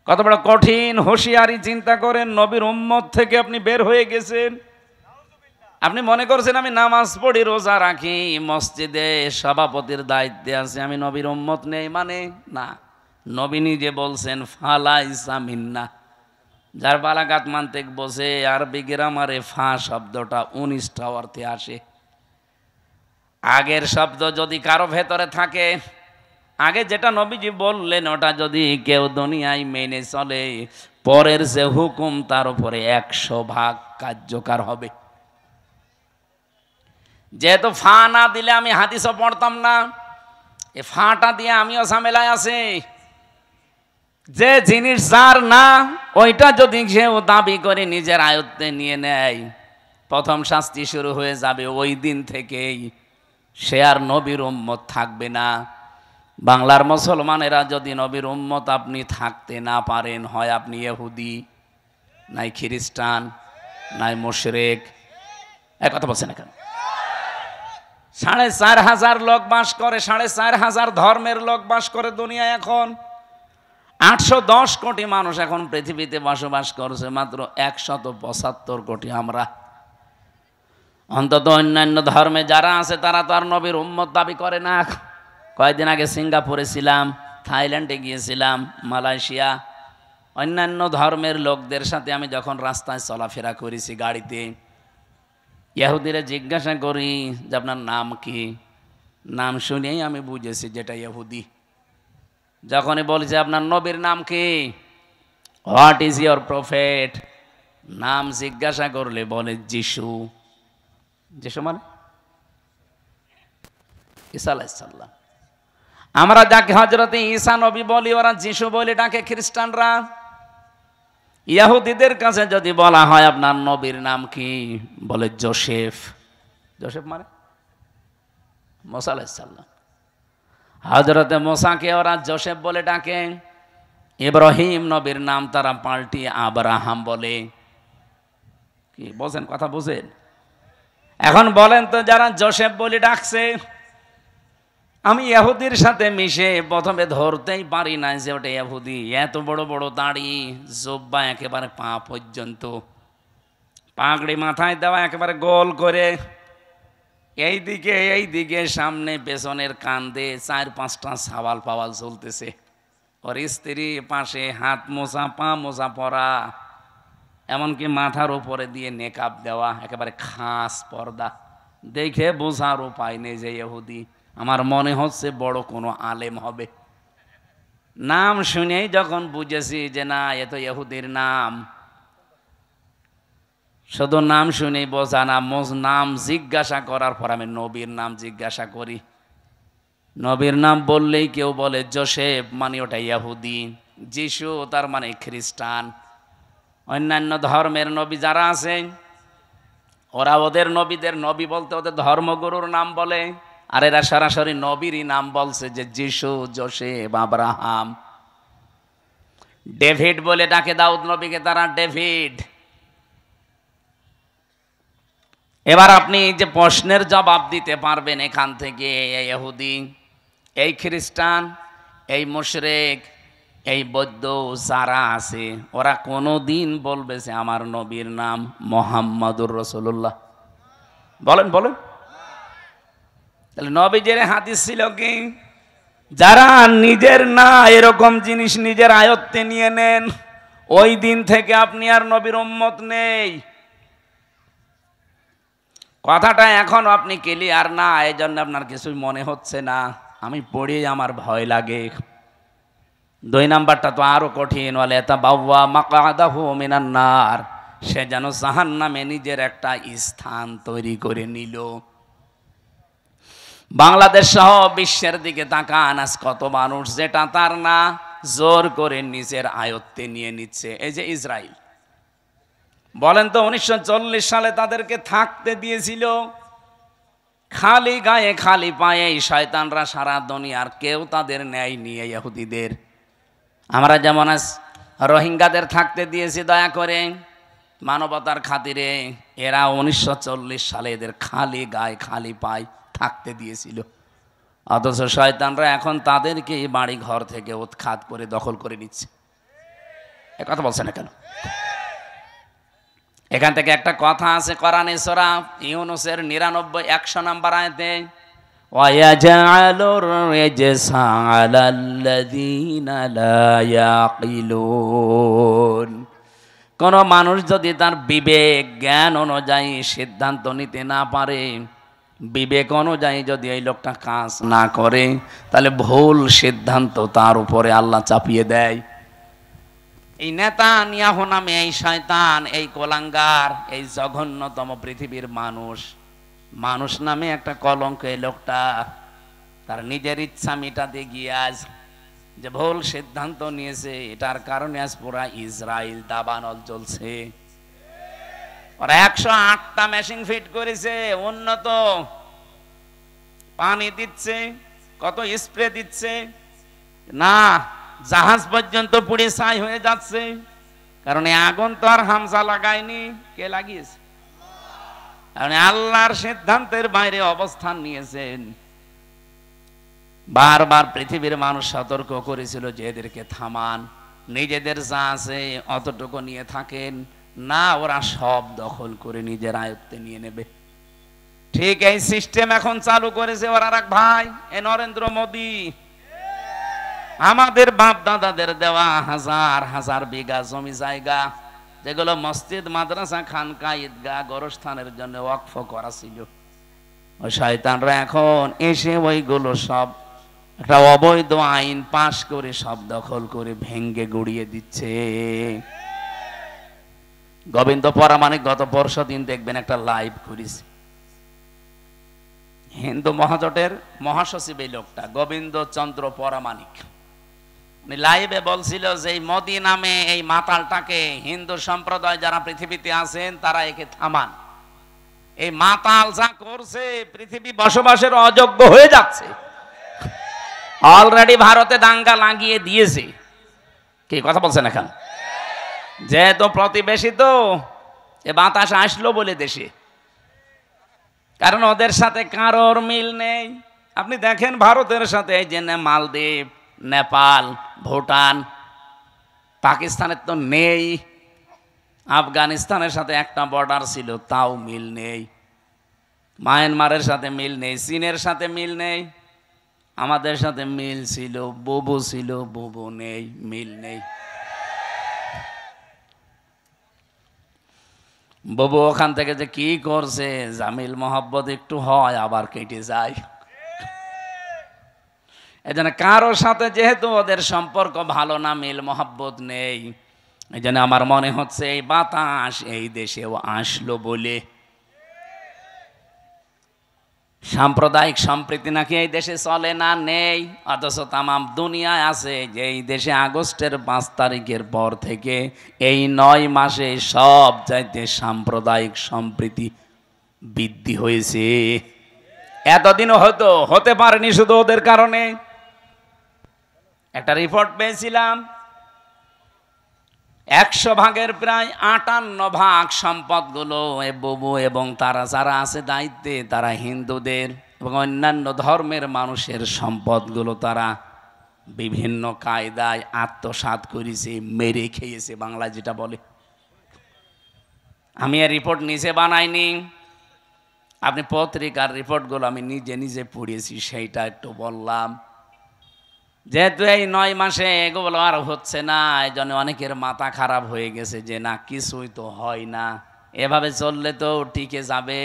কত বড় কঠিন হুঁশিয়ারি চিন্তা করেন। নবীর উম্মত থেকে আপনি বের হয়ে গেছেন। আপনি মনে করছেন আমি নামাজ পড়ি, রোজা রাখি, মসজিদে সভাপতির দায়িত্বে আছে, আমি নবীর উম্মত নেই মানে না। নবী নিজে বলছেন ফালাইসা মিন্না। যার বালাগাত মানতেক বসে আরবি গ্রামারে ফা শব্দটা 19টা অর্থে আসে। আগের শব্দ যদি কারো ভেতরে থাকে, আগে যেটা নবীজি বললেন ওটা যদি কেউ দুনিয়ায় মেনে চলে, পরের যে হুকুম তার উপরে 100 ভাগ কার্যকর হবে। যেহেতু ফা না দিলে আমি হাদিসও পড়তাম না, এ ফাটা দিয়ে আমিও ঝামেলায় আছি। যে জিনিস যার না, ওইটা যদি কেউ দাবি করে নিজের আয়ত্তে নিয়ে নেয়, প্রথম শাস্তি শুরু হয়ে যাবে ওই দিন থেকেই। সে আর নবীর উম্মত থাকবে না। বাংলার মুসলমানেরা যদি নবীর উম্মত আপনি থাকতে না পারেন, হয় আপনি ইহুদি, নাই খ্রিস্টান, নাই মুশরিক। এক কথা বলছেন না কেন? 4,500 লোক বাস করে, 4,500 ধর্মের লোক বাস করে দুনিয়ায়। এখন 810 কোটি মানুষ এখন পৃথিবীতে বসবাস করছে, মাত্র 175 কোটি আমরা। অন্তত অন্যান্য ধর্মে যারা আছে তারা তো আর নবীর উম্মত দাবি করে না। কয়েকদিন আগে সিঙ্গাপুরে ছিলাম, থাইল্যান্ডে গিয়েছিলাম, মালয়েশিয়া। অন্যান্য ধর্মের লোকদের সাথে আমি যখন রাস্তায় চলাফেরা করেছি গাড়িতে, ইহুদিরা জিজ্ঞাসা করি যে আপনার নাম কি? নাম শুনেই আমি বুঝেছি যেটা ইহুদি। যখনই বলছে আপনার নবীর নাম কি, হোয়াট ইজ ইয়োর প্রফেট, নাম জিজ্ঞাসা করলে বলে যিশু। যিশু মানে ঈসা আলাইহিস সালাম। আমরা যাকে হযরতে ঈসা নবী বলি, ওরা যিশু বলে ডাকে খ্রিস্টানরা। ইহুদিদের কাছে যদি বলা হয় আপনার নবীর নাম কি, বলে যোসেফ। যোসেফ মানে মুসা আলাইহিস সালাম। হযরতে মুসাকে ওরা যোসেফ বলে ডাকে। ইব্রাহিম নবীর নাম তারা পাল্টিয়ে আব্রাহাম বলে। কি বলছেন? কথা বুঝেন? এখন বলেন তো, যারা যোসেফ বলে ডাকছে, আমি ইহুদির সাথে মিশে প্রথমে ধরতেই পারি না যে ওটা ইহুদি। এত বড় বড় দাড়ি, জুব্বা একেবারে পা পর্যন্ত, পাগড়ি মাথায় দেওয়া একেবারে গোল করে, এইদিকে সামনে পেছনের কান্দে 4-5টা সাওয়াল পাওয়াল চলতেছে। ওর স্ত্রী পাশে হাত মোছা পা মোছা পরা, এমনকি মাথার উপরে দিয়ে নেকাব দেওয়া, একেবারে খাস পর্দা। দেখে বোঝার উপায় নেই যে ইহুদি। আমার মনে হচ্ছে বড় কোনো আলেম হবে। নাম শুনেই যখন বুঝেছি যে না, এ তো ইহুদির নাম। শুধু নাম শুনেই বোঝা না, নাম জিজ্ঞাসা করার পর আমি নবীর নাম জিজ্ঞাসা করি। নবীর নাম বললেই কেউ বলে যোসেফ, মানে ওটা ইহুদি। যিশু তার মানে খ্রিস্টান। অন্যান্য ধর্মের নবী যারা আছে, ওরা ওদের নবীদের নবী বলতে ওদের ধর্মগুরুর নাম বলে, আর এরা সরাসরি নবীরই নাম বলছে, যে যিশু, যোসেফ, আব্রাহাম। ডেভিড বলে ডাকে দাউদ নবীকে তারা, ডেভিড। এবার আপনি যে প্রশ্নের জবাব দিতে পারবেন এখান থেকে, এই ইহুদি, এই খ্রিস্টান, এই মুশরিক, এই বৌদ্ধ যারা আছে, ওরা কোনো দিন বলবে যে আমার নবীর নাম মুহাম্মাদুর রাসূলুল্লাহ? বলেন বলেন। তাহলে নবীজির হাদিস ছিল কি, যারা নিজের না এরকম জিনিস নিজের আয়ত্তে নিয়ে নেন, ওই দিন থেকে আপনি আর নবীর উম্মত নেই। কথাটা এখন আপনি ক্লিয়ার না, এই জন্য আপনার কিছুই মনে হচ্ছে না। আমি পড়ি আমার ভয় লাগে। 2 নাম্বারটা তো আরো কঠিন, বলে তাবাওয়া মাকআদাহু মিনান নার, সে যেন জাহান্নামে নিজের একটা স্থান তৈরি করে নিল। বাংলাদেশ সহ বিশ্বের দিকে তাকান, আজ কত মানুষ যেটা তার না জোর করে নিজের আয়ত্তে নিয়ে নিচ্ছে। এই যে ইসরায়েল, বলেন তো 1940 সালে তাদেরকে থাকতে দিয়েছিল খালি গায়ে খালি পায়ে। শয়তানরা সারা দুনিয়ার কেউ তাদের ন্যায় নিয়ে ইহুদিদের। আমরা যেমন আজ রোহিঙ্গাদের থাকতে দিয়েছি দয়া করে মানবতার খাতিরে, এরা 1940 সালে এদের খালি গায়ে খালি পায়ে থাকতে দিয়েছিল। অথচ শয়তানরা এখন তাদেরকে বাড়ি ঘর থেকে উৎখাত করে দখল করে নিচ্ছে। এ কথা বলছে না কেন? এখান থেকে একটা কথা আছে কোরআনে সূরা ইউনূসের ৯৯-১০০ নম্বর আয়াতে, ওয়ায়াজআলুর রিজসা আলাল্লাযীনা লা ইয়াকিলুন। কোন মানুষ যদি তার বিবেক জ্ঞান অনুযায়ী সিদ্ধান্ত নিতে না পারে, বিবেক অনুযায়ী যদি এই লোকটা কাজ না করে, তাহলে ভুল সিদ্ধান্ত তার উপরে আল্লাহ চাপিয়ে দেয়। এই নেতানিয়াহু নামে এই শয়তান, এই কোলাঙ্গার, এই জঘন্যতম পৃথিবীর মানুষ নামে একটা কলঙ্ক এই লোকটা তার নিজের ইচ্ছা মিটাতে গিয়ে আজ যে ভুল সিদ্ধান্ত নিয়েছে, এটার কারণে আজ পুরা ইসরায়েল দাবানল চলছে। ওরা ১০৮টা মেশিন ফিট করেছে, উন্নত পানি দিচ্ছে, কত স্প্রে দিচ্ছে না, জাহাজ পর্যন্ত পুড়ে ছাই হয়ে যাচ্ছে। কারণ এই আগুন তো আর হামজা লাগায়নি, কে লাগিয়েছে? কারণ আল্লাহর সিদ্ধান্তের বাইরে অবস্থান নিয়েছেন। বারবার পৃথিবীর মানুষ সতর্ক করেছিল যে এদেরকে থামান, নিজেদের যা আছে অতটুকু নিয়ে থাকেন না, ওরা সব দখল করে নিজের আয়ত্তে নিয়ে নেবে। ঠিক এই সিস্টেম এখন চালু করেছে ওরা এক ভাই, এ নরেন্দ্র মোদী। আমাদের বাপ দাদাদের দেওয়া হাজার হাজার বিঘা জমি জায়গা, যেগুলো মসজিদ, মাদ্রাসা, খানকা, ঈদগাহ, গোরস্থানের জন্য ওয়াকফ করা ছিল, ওই শয়তানরা এখন এসে ওইগুলো সব একটা অবৈধ আইন পাশ করে সব দখল করে ভেঙ্গে গুড়িয়ে দিচ্ছে। গোবিন্দ পরামানিক গত পরশু দিন দেখবেন একটা লাইভ করেছে, হিন্দু মহাজোটের মহাসচিব এই লোকটা গোবিন্দ চন্দ্র পরামানিক, উনি লাইভে বলছিল যে এই মোদী নামে এই মাতালটাকে হিন্দু সম্প্রদায় যারা পৃথিবীতে আছেন তারা একে থামান। এই মাতাল যা করছে পৃথিবী বসবাসের অযোগ্য হয়ে যাচ্ছে। অলরেডি ভারতে দাঙ্গা লাগিয়ে দিয়েছে। কি কথা বলছেন এখন? যেহেতু প্রতিবেশী তো এ বাতাস আসলো বলে দেশে, কারণ ওদের সাথে কারোর মিল নেই। আপনি দেখেন ভারতের সাথে এই যে মালদ্বীপ, নেপাল, ভুটান, পাকিস্তানের তো নেই, আফগানিস্তানের সাথে একটা বর্ডার ছিল তাও মিল নেই, মায়ানমারের সাথে মিল নেই, চীনের সাথে মিল নেই, আমাদের সাথে মিল ছিল, বুবু ছিল, বুবু নেই, মিল নেই। বুবু ওখান থেকে যে কি করছে, জামিল মোহাব্বত একটু হয় আবার কেটে যায়। এজন্য কারোর সাথে যেহেতু ওদের সম্পর্ক ভালো না, মিল মোহাব্বত নেই, এই জন্য আমার মনে হচ্ছে এই বাতাস এই দেশেও আসলো বলে। সাম্প্রদায়িক সম্প্রীতি নাকি এই দেশে চলে না, নেই, অথচ তামাম দুনিয়ায় আছে যে এই দেশে আগস্টের ৫ তারিখের পর থেকে এই ৯ মাসে সব চাইতে সাম্প্রদায়িক সম্প্রীতি বৃদ্ধি হয়েছে। এতদিনও হয়তো হতে পারেনি শুধু ওদের কারণে। একটা রিপোর্ট পেয়েছিলাম, ১০০ ভাগের প্রায় ৫৮ ভাগ সম্পদগুলো এ বুবু এবং তারা যারা আছে দায়িত্বে, তারা হিন্দুদের এবং অন্যান্য ধর্মের মানুষের সম্পদগুলো তারা বিভিন্ন কায়দায় আত্মসাৎ করেছে, মেরে খেয়েছে, বাংলায় যেটা বলে। আমি এই রিপোর্ট নিজে বানাইনি, আপনি পত্রিকার রিপোর্টগুলো আমি নিজে নিজে পড়েছি, সেইটা একটু বললাম। যেহেতু এই ৯ মাসে এগুলো আর হচ্ছে না, এই জন্য অনেকের মাথা খারাপ হয়ে গেছে যে না কিছুই তো হয় না, এভাবে চললে তো টিকে যাবে।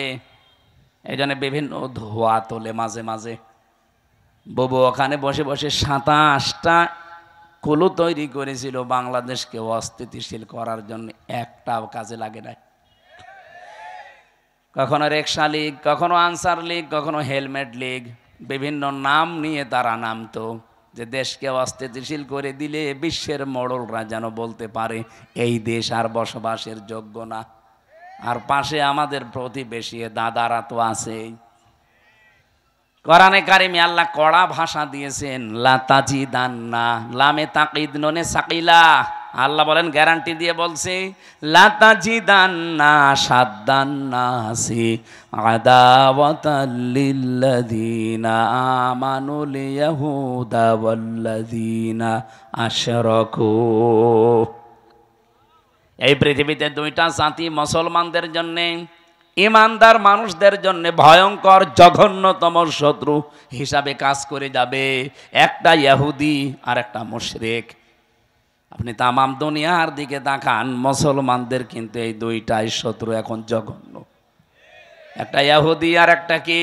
এই জন্য বিভিন্ন ধোয়া তোলে মাঝে মাঝে। বুবু ওখানে বসে বসে ২৭টা কুলু তৈরি করেছিল বাংলাদেশকে অস্থিতিশীল করার জন্য, একটাও কাজে লাগে না। কখনো রিকশা লীগ, কখনো আনসার লীগ, কখনো হেলমেট লীগ, বিভিন্ন নাম নিয়ে তারা নামতো যে দেশকে অস্থিতিশীল করে দিলে বিশ্বের মোড়লরা যেন বলতে পারে এই দেশ আর বসবাসের যোগ্য না। আর পাশে আমাদের প্রতিবেশী দাদারা তো আছেই। কোরআনে কারিমে আল্লাহ কড়া ভাষা দিয়েছেন, লা তাজিদান্না, লামে তাকিদ নুনে সাকিলা, আল্লাহ বলেন, গ্যারান্টি দিয়ে বলছি, লাতাজিদান্না সাদ্দান্নাসি আদাওয়াতাল লিল্লাযীনা আমানুল ইয়াহুদা ওয়াল্লাযীনা আশরাকু। এই পৃথিবীতে দুইটা জাতি মুসলমানদের জন্য, ইমানদার মানুষদের জন্য ভয়ঙ্কর জঘন্যতম শত্রু হিসাবে কাজ করে যাবে। একটা ইহুদি আর একটা মুশরিক। আপনি তামাম দুনিয়ার দিকে তাকান, মুসলমানদের কিন্তু এই দুইটাই শত্রু এখন জঘন্য। একটা ইহুদি আর একটা কি,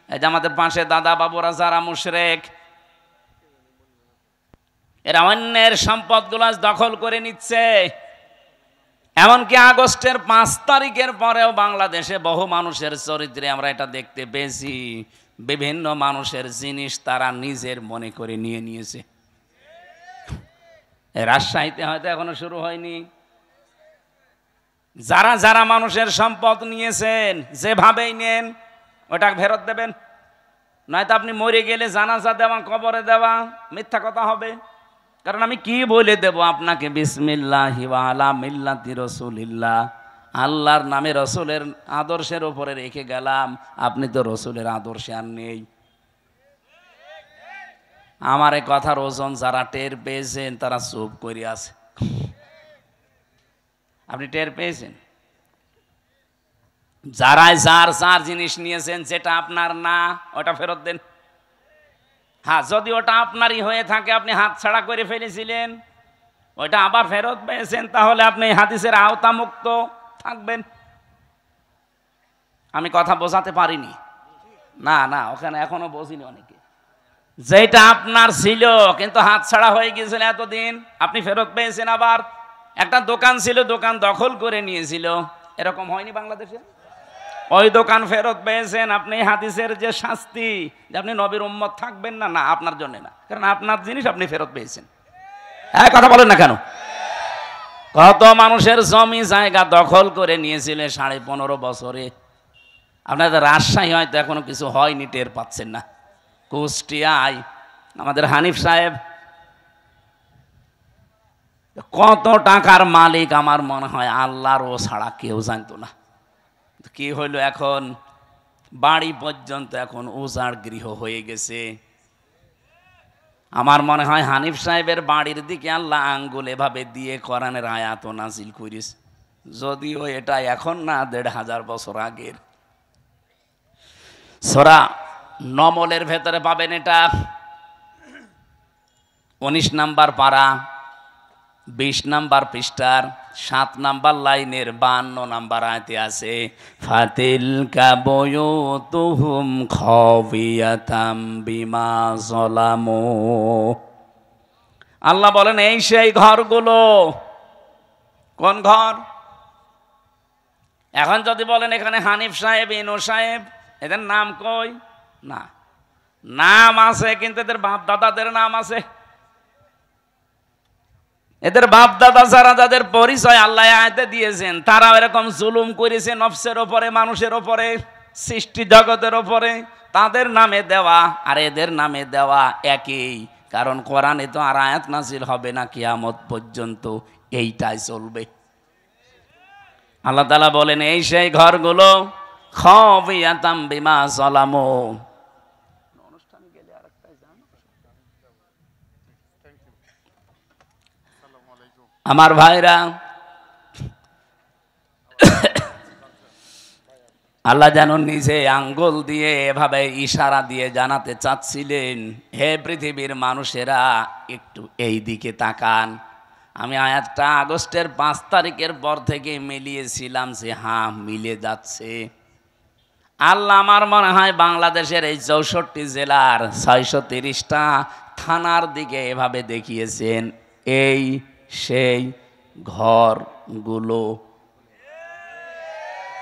এই যে আমাদের পাশে দাদা বাবুরা যারা মুশরিক, এরা অন্যের সম্পদগুলো দখল করে নিচ্ছে। এমনকি আগস্টের 5 তারিখের পরেও বাংলাদেশে বহু মানুষের চরিত্রে আমরা এটা দেখতে পেয়েছি, বিভিন্ন মানুষের জিনিস তারা নিজের মনে করে নিয়ে নিয়েছে। রাজশাহীতে হয়তো এখনো শুরু হয়নি। যারা যারা মানুষের সম্পদ নিয়েছেন, যেভাবেই নেন ওটা ফেরত দেবেন, নয়তো আপনি মরে গেলে জানাজা দেওয়া, কবরে দেওয়া মিথ্যা কথা হবে। কারণ আমি কি বলে দেব আপনাকে, বিসমিল্লাহি ওয়া আলা মিল্লাতি রাসূলিল্লাহ, আল্লাহর নামে রসুলের আদর্শের উপরে রেখে গেলাম, আপনি তো রসুলের আদর্শে আর নেই। আমার এই কথার ওজন যারা টের পেয়েছেন তারা চুপ করে আছে। আপনি টের পেয়েছেন? যারাই যার যার জিনিস নিয়েছেন, যেটা আপনার না ওটা ফেরত দেন। হ্যাঁ, যদি ওটা আপনারই হয়ে থাকে, আপনি হাত ছাড়া করে ফেলেছিলেন, ওইটা আবার ফেরত পেয়েছেন, তাহলে আপনি হাদিসের আওতামুক্ত থাকবেন। আমি কথা বোঝাতে পারিনি? না না, ওখানে এখনো বুঝিনি অনেকে। যেটা আপনার ছিল কিন্তু হাত ছাড়া হয়ে গিয়েছিল এতদিন, আপনি ফেরত পেয়েছেন। আবার একটা দোকান ছিল, দোকান দখল করে নিয়েছিল, এরকম হয়নি বাংলাদেশে? ওই দোকান ফেরত পেয়েছেন। আপনি হাদিসের যে শাস্তি, যে আপনি নবীর উম্মত থাকবেন না, না আপনার জন্য না, কারণ আপনার জিনিস আপনি ফেরত পেয়েছেন। হ্যাঁ, কথা বলেন না কেন? কত মানুষের জমি জায়গা দখল করে নিয়েছিল 15.5 বছরে। আপনাদের রাজশাহী হয়তো এখনো কিছু হয়নি, টের পাচ্ছেন না। কুষ্টিয়ায় আমাদের হানিফ সাহেব কত টাকার মালিক, আমার মনে হয় আল্লাহর ও ছাড়া কেউ জানতো না। কি হইল এখন? বাড়ি পর্যন্ত এখন উজাড় গৃহ হয়ে গেছে। আমার মনে হয় হানিফ সাহেবের বাড়ির দিকে আল্লাহ আঙ্গুল এভাবে দিয়ে কোরআনের আয়াত নাজিল করিস, যদিও এটা এখন না, 1500 বছর আগের। সূরা নমলের ভেতরে পাবেন এটা, 19 নাম্বার পারা, 20 নাম্বার পৃষ্ঠার 7 নাম্বার লাইনের 52 নাম্বার আয়াতে আছে, ফাতিলকা বুয়ুতুহুম খাওয়িয়াতাম বিমা যালামু। আল্লাহ বলেন, এই সেই ঘরগুলো। কোন ঘর? এখন যদি বলেন এখানে হানিফ সাহেব, ইনু সাহেব, এদের নাম কই? না, নাম আছে, কিন্তু এদের বাপ দাদাদের নাম আছে। এদের বাপ দাদা যারা, যাদের পরিচয় আল্লাহ আয়াতে দিয়েছেন, তারা এরকম জুলুম করেছে নফসের ওপরে, মানুষের ওপরে, সৃষ্টি জগতের ওপরে। তাদের নামে দেওয়া আর এদের নামে দেওয়া একই, কারণ কোরআনে তো আর আয়াত নাজিল হবে না কিয়ামত পর্যন্ত, এইটাই চলবে। আল্লাহ তাআলা বলেন, এই সেই ঘরগুলো খাওয়িয়াতাম বিমা যালামু। আমার ভাইরা, আল্লাহ যেন নিজে আঙ্গুল দিয়ে এভাবে ইশারা দিয়ে জানাতে চাচ্ছিলেন, হে পৃথিবীর মানুষেরা, একটু এই দিকে তাকান। আমি আয়াতটা আগস্টের 5 তারিখের পর থেকে মিলিয়েছিলাম যে হ্যাঁ, মিলে যাচ্ছে। আল্লাহ আমার মনে হয় বাংলাদেশের এই 64 জেলার 630টা থানার দিকে এভাবে দেখিয়েছেন, এই সেই ঘরগুলো।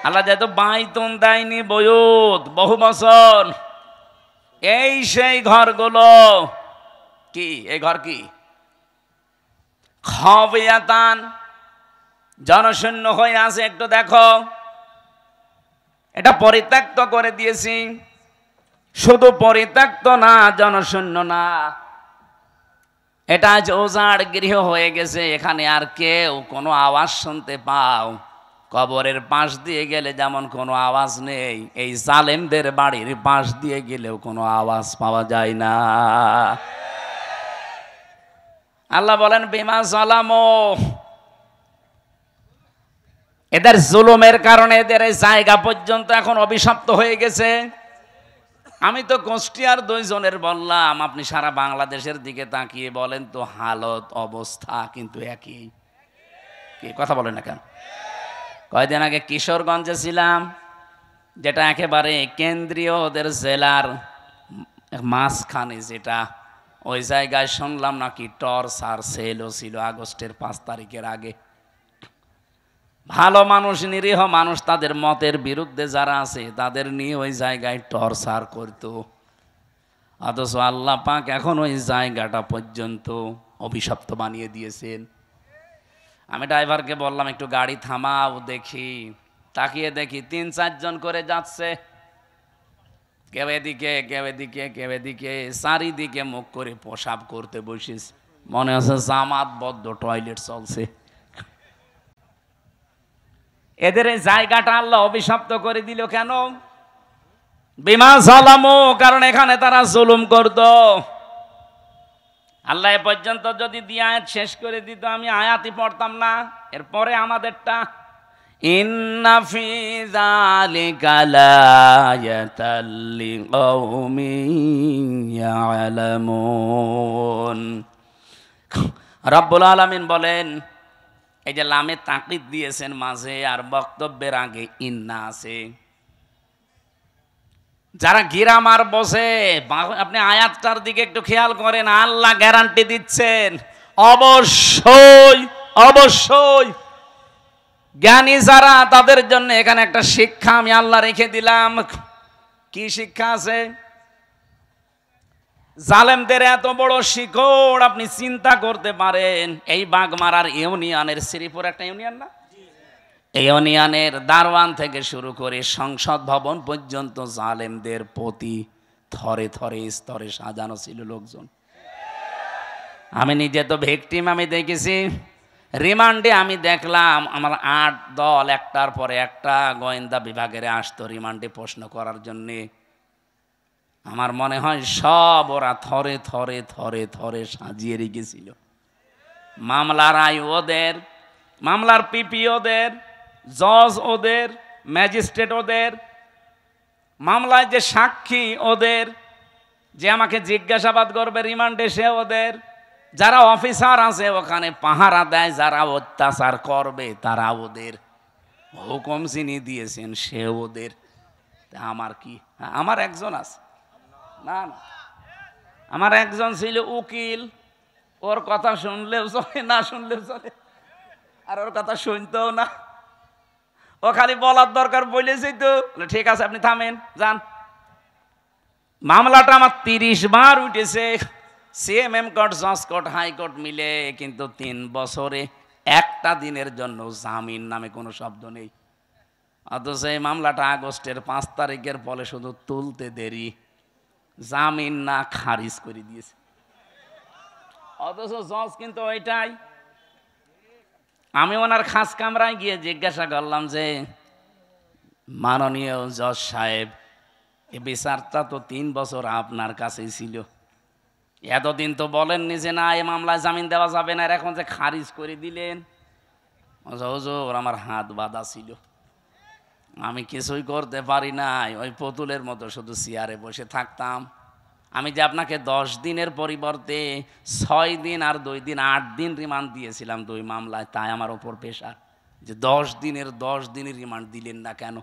আল্লাহ যেহেতু বাইতুন দেয়নি, বয়ুত বহু বছর, এই সেই ঘরগুলো। কি এই ঘর? কি খাওয়িয়াতান, জনশূন্য হয়ে আছে। একটু দেখো, এটা পরিত্যক্ত করে দিয়েছি। শুধু পরিত্যক্ত না, জনশূন্য না, এটা আজ ওজাড় গৃহ হয়ে গেছে, এখানে আর কেউ কোনো আওয়াজ শুনতে পাও? কবরের পাশ দিয়ে গেলে যেমন কোনো আওয়াজ নেই, এই জালেমদের বাড়ির পাশ দিয়ে গেলেও কোনো আওয়াজ পাওয়া যায় না। আল্লাহ বলেন বিমা জালামু, এদের জুলুমের কারণে এদের এই জায়গা পর্যন্ত এখন অভিশপ্ত হয়ে গেছে। আমি তো কুষ্টিয়ার 2 জনের বললাম, আপনি সারা বাংলাদেশের দিকে তাকিয়ে বলেন তো, হালত অবস্থা কিন্তু একই। কি কথা বলেন না কেন? কয়দিন আগে কিশোরগঞ্জে ছিলাম, যেটা একেবারে কেন্দ্রীয় ওদের জেলার মাঝখানে, যেটা ওই জায়গায় শুনলাম নাকি টর্চার সেলও ছিল আগস্টের 5 তারিখের আগে। ভালো মানুষ, নিরীহ মানুষ, তাদের মতের বিরুদ্ধে যারা আছে তাদের নিয়ে ওই জায়গায় টর্চার করতো। অথচ আল্লাহ পাক এখন ওই জায়গাটা পর্যন্ত অভিশপ্ত বানিয়ে দিয়েছেন। আমি ড্রাইভারকে বললাম একটু গাড়ি থামাও দেখি, তাকিয়ে দেখি 3-4 জন করে যাচ্ছে, কেউ এদিকে কেউ এদিকে কেউ এদিকে, চারিদিকে মুখ করে প্রসাব করতে বসিস, মনে হচ্ছে জামাতবদ্ধ টয়লেট চলছে। এদের এই জায়গাটা আল্লাহ অভিশপ্ত করে দিল কেন? বিমা জালামু, কারণ এখানে তারা জুলুম করত। আল্লাহ এ পর্যন্ত যদি দিয়ে আয়াত শেষ করে দিত, আমি আয়াতই পড়তাম না। এরপরে আমাদেরটা, ইন্না ফি যালিকা লায়াতাল লিকাউমিন ইয়ালামুন। রব্বুল আলামিন বলেন, এই যে লামে তাকিদ দিয়েছেন মাঝে, আর বক্তব্যের আগে ইন্না আছে। যারা গিরামার বসে, আপনি আয়াতটার দিকে একটু খেয়াল করেন, আল্লাহ গ্যারান্টি দিচ্ছেন অবশ্যই অবশ্যই জ্ঞানী যারা, তাদের জন্য এখানে একটা শিক্ষা আমি আল্লাহ রেখে দিলাম। কি শিক্ষা আছে? জালেমদের এত বড় শিকড় আপনি চিন্তা করতে পারেন? এই বাগমারার ইউনিয়নের, শ্রীপুর একটা ইউনিয়ন না, এই ইউনিয়নের দারওয়ান থেকে শুরু করে সংসদ ভবন পর্যন্ত জালেমদের প্রতি থরে থরে স্তরে সাজানো ছিল লোকজন। আমি নিজে তো ভিকটিম, আমি দেখেছি। রিমান্ডে আমি দেখলাম আমার 8 দল একটার পরে একটা গোয়েন্দা বিভাগের আসতো রিমান্ডে প্রশ্ন করার জন্যে। আমার মনে হয় সব ওরা থরে থরে থরে থরে সাজিয়ে রেখেছিল। মামলার আই ওদের, মামলার পিপি ওদের, জজ ওদের, ম্যাজিস্ট্রেট ওদের, মামলায় যে সাক্ষী ওদের, যে আমাকে জিজ্ঞাসাবাদ করবে রিমান্ডে সে ওদের, যারা অফিসার আছে ওখানে পাহারা দেয়, যারা অত্যাচার করবে তারা ওদের, হুকুম যিনি দিয়েছেন সে ওদের। আমার কি, আমার একজন আছে, না না, আমার একজন ছিল উকিল, ওর কথা শুনলেও চলে, না শুনলেও চলে, আর ওর কথা শুনতেও না। ও খালি বলার দরকার বলেছি তো, ঠিক আছে আপনি থামেন যান। মামলাটা আমার 30 বার উঠেছে, সিএমএম কোর্ট, জজ কোর্ট, হাইকোর্ট মিলে, কিন্তু 3 বছরে একটা দিনের জন্য জামিন নামে কোনো শব্দ নেই। অথচ এই মামলাটা আগস্টের 5 তারিখের ফলে শুধু তুলতে দেরি, জামিন না খারিজ করে দিয়েছে। অথচ জজ কিন্তু ওইটাই। আমি ওনার খাস কামরায় গিয়ে জিজ্ঞাসা করলাম যে, মাননীয় জজ সাহেব, এই বিচারটা তো 3 বছর আপনার কাছেই ছিল, এতদিন তো বলেননি যে না এই মামলায় জামিন দেওয়া যাবে না, আর এখন যে খারিজ করে দিলেন। হুজুর আমার হাত বাঁধা ছিল, আমি কিছুই করতে পারি নাই, ওই পুতুলের মতো শুধু চেয়ারে বসে থাকতাম। আমি যে আপনাকে 10 দিনের পরিবর্তে 6 দিন আর 2 দিন 8 দিন রিমান্ড দিয়েছিলাম 2 মামলায়, তাই আমার ওপর প্রেশার যে 10 দিনের রিমান্ড দিলেন না কেন?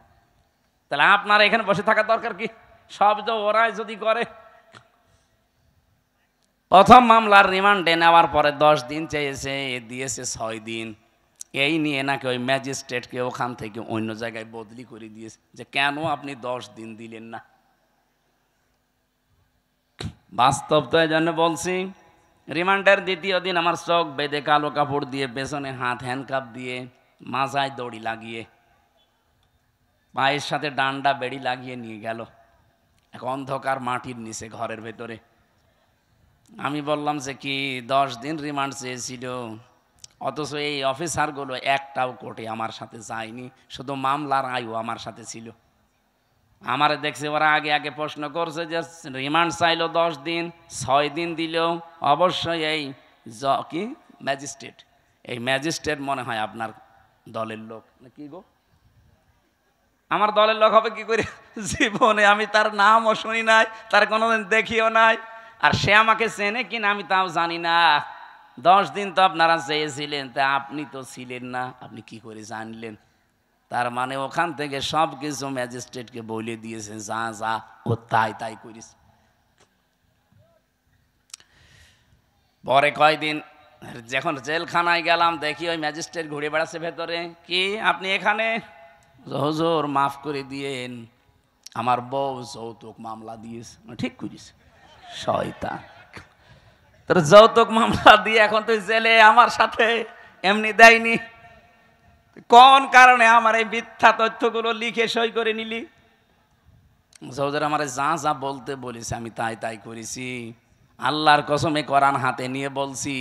তাহলে আপনার এখানে বসে থাকার দরকার কি? সব তো ওরাই যদি করে। প্রথম মামলার রিমান্ডে নেওয়ার পরে 10 দিন চেয়েছে, দিয়েছে 6 দিন। এই নিয়ে নাকি ওই ম্যাজিস্ট্রেটকে ওখান থেকে অন্য জায়গায় বদলি করে দিয়েছে, যে কেন আপনি 10 দিন দিলেন না। বাস্তব তো এই জন্য বলছি। রিমান্ডের 2য় দিন আমার চোখ বেঁধে কালো কাপড় দিয়ে, পেছনে হাত হ্যান্ডকাপ দিয়ে, মাথায় দড়ি লাগিয়ে, পায়ের সাথে ডান্ডা বেড়ি লাগিয়ে নিয়ে গেল এক অন্ধকার মাটির নিচে ঘরের ভেতরে। আমি বললাম যে কি 10 দিন রিমান্ড চেয়েছিল, অথচ এই অফিসারগুলো একটাও কোর্টে আমার সাথে যায়নি, শুধু মামলার আয়ু আমার সাথে ছিল। আমারে দেখছে ওরা আগে আগে প্রশ্ন করছে যে রিমান্ড চাইলো 10 দিন, 6 দিন দিল, অবশ্যই এই কি ম্যাজিস্ট্রেট, এই ম্যাজিস্ট্রেট মনে হয় আপনার দলের লোক না কি গো? আমার দলের লোক হবে কি করে? জীবনে আমি তার নামও শুনি নাই, তার কোনোদিন দেখিও নাই, আর সে আমাকে চেনে কিনা আমি তাও জানি না। 10 দিন তো আপনারা চেয়েছিলেন, তা আপনি তো ছিলেন না, আপনি কি করে জানলেন? তার মানে ওখান থেকে সব কিছু ম্যাজিস্ট্রেটকে বলে দিয়েছে, যা যা ও তাই তাই করিস। পরে কয়দিন যখন জেলখানায় গেলাম, দেখি ওই ম্যাজিস্ট্রেট ঘুরে বেড়াচ্ছে ভেতরে। কি আপনি এখানে? হুজুর মাফ করে দিয়েন, আমার বউ যৌতুক মামলা দিয়েছে। ঠিক করিস, শয়তান, তোর যৌতুক মামলা দিয়ে এখন তুই জেলে আমার সাথে এমনি দেয়নি, কোন কারণে আমার এই মিথ্যা তথ্যগুলো লিখে সই করে নিলি? হুজুর আমার যা যা বলতে বলেছে আমি তাই তাই করেছি, আল্লাহর কসমে কোরআন হাতে নিয়ে বলছি,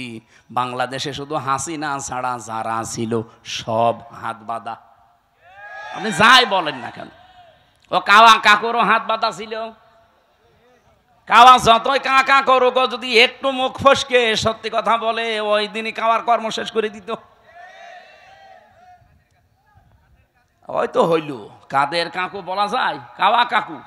বাংলাদেশে শুধু হাসিনা ছাড়া যারা ছিল সব হাত বাঁধা। আপনি যাই বলেন না কেন, ও কাওয়া কাকুরও হাত বাঁধা ছিল। কাওয়া যতই কাকা করুক, যদি একটু মুখ ফসকে সত্যি কথা বলে, ওই দিনই কাওয়ার কর্ম শেষ করে দিত। ওই তো হইল, কাদের কাকু বলা যায়? কাওয়া কাকু।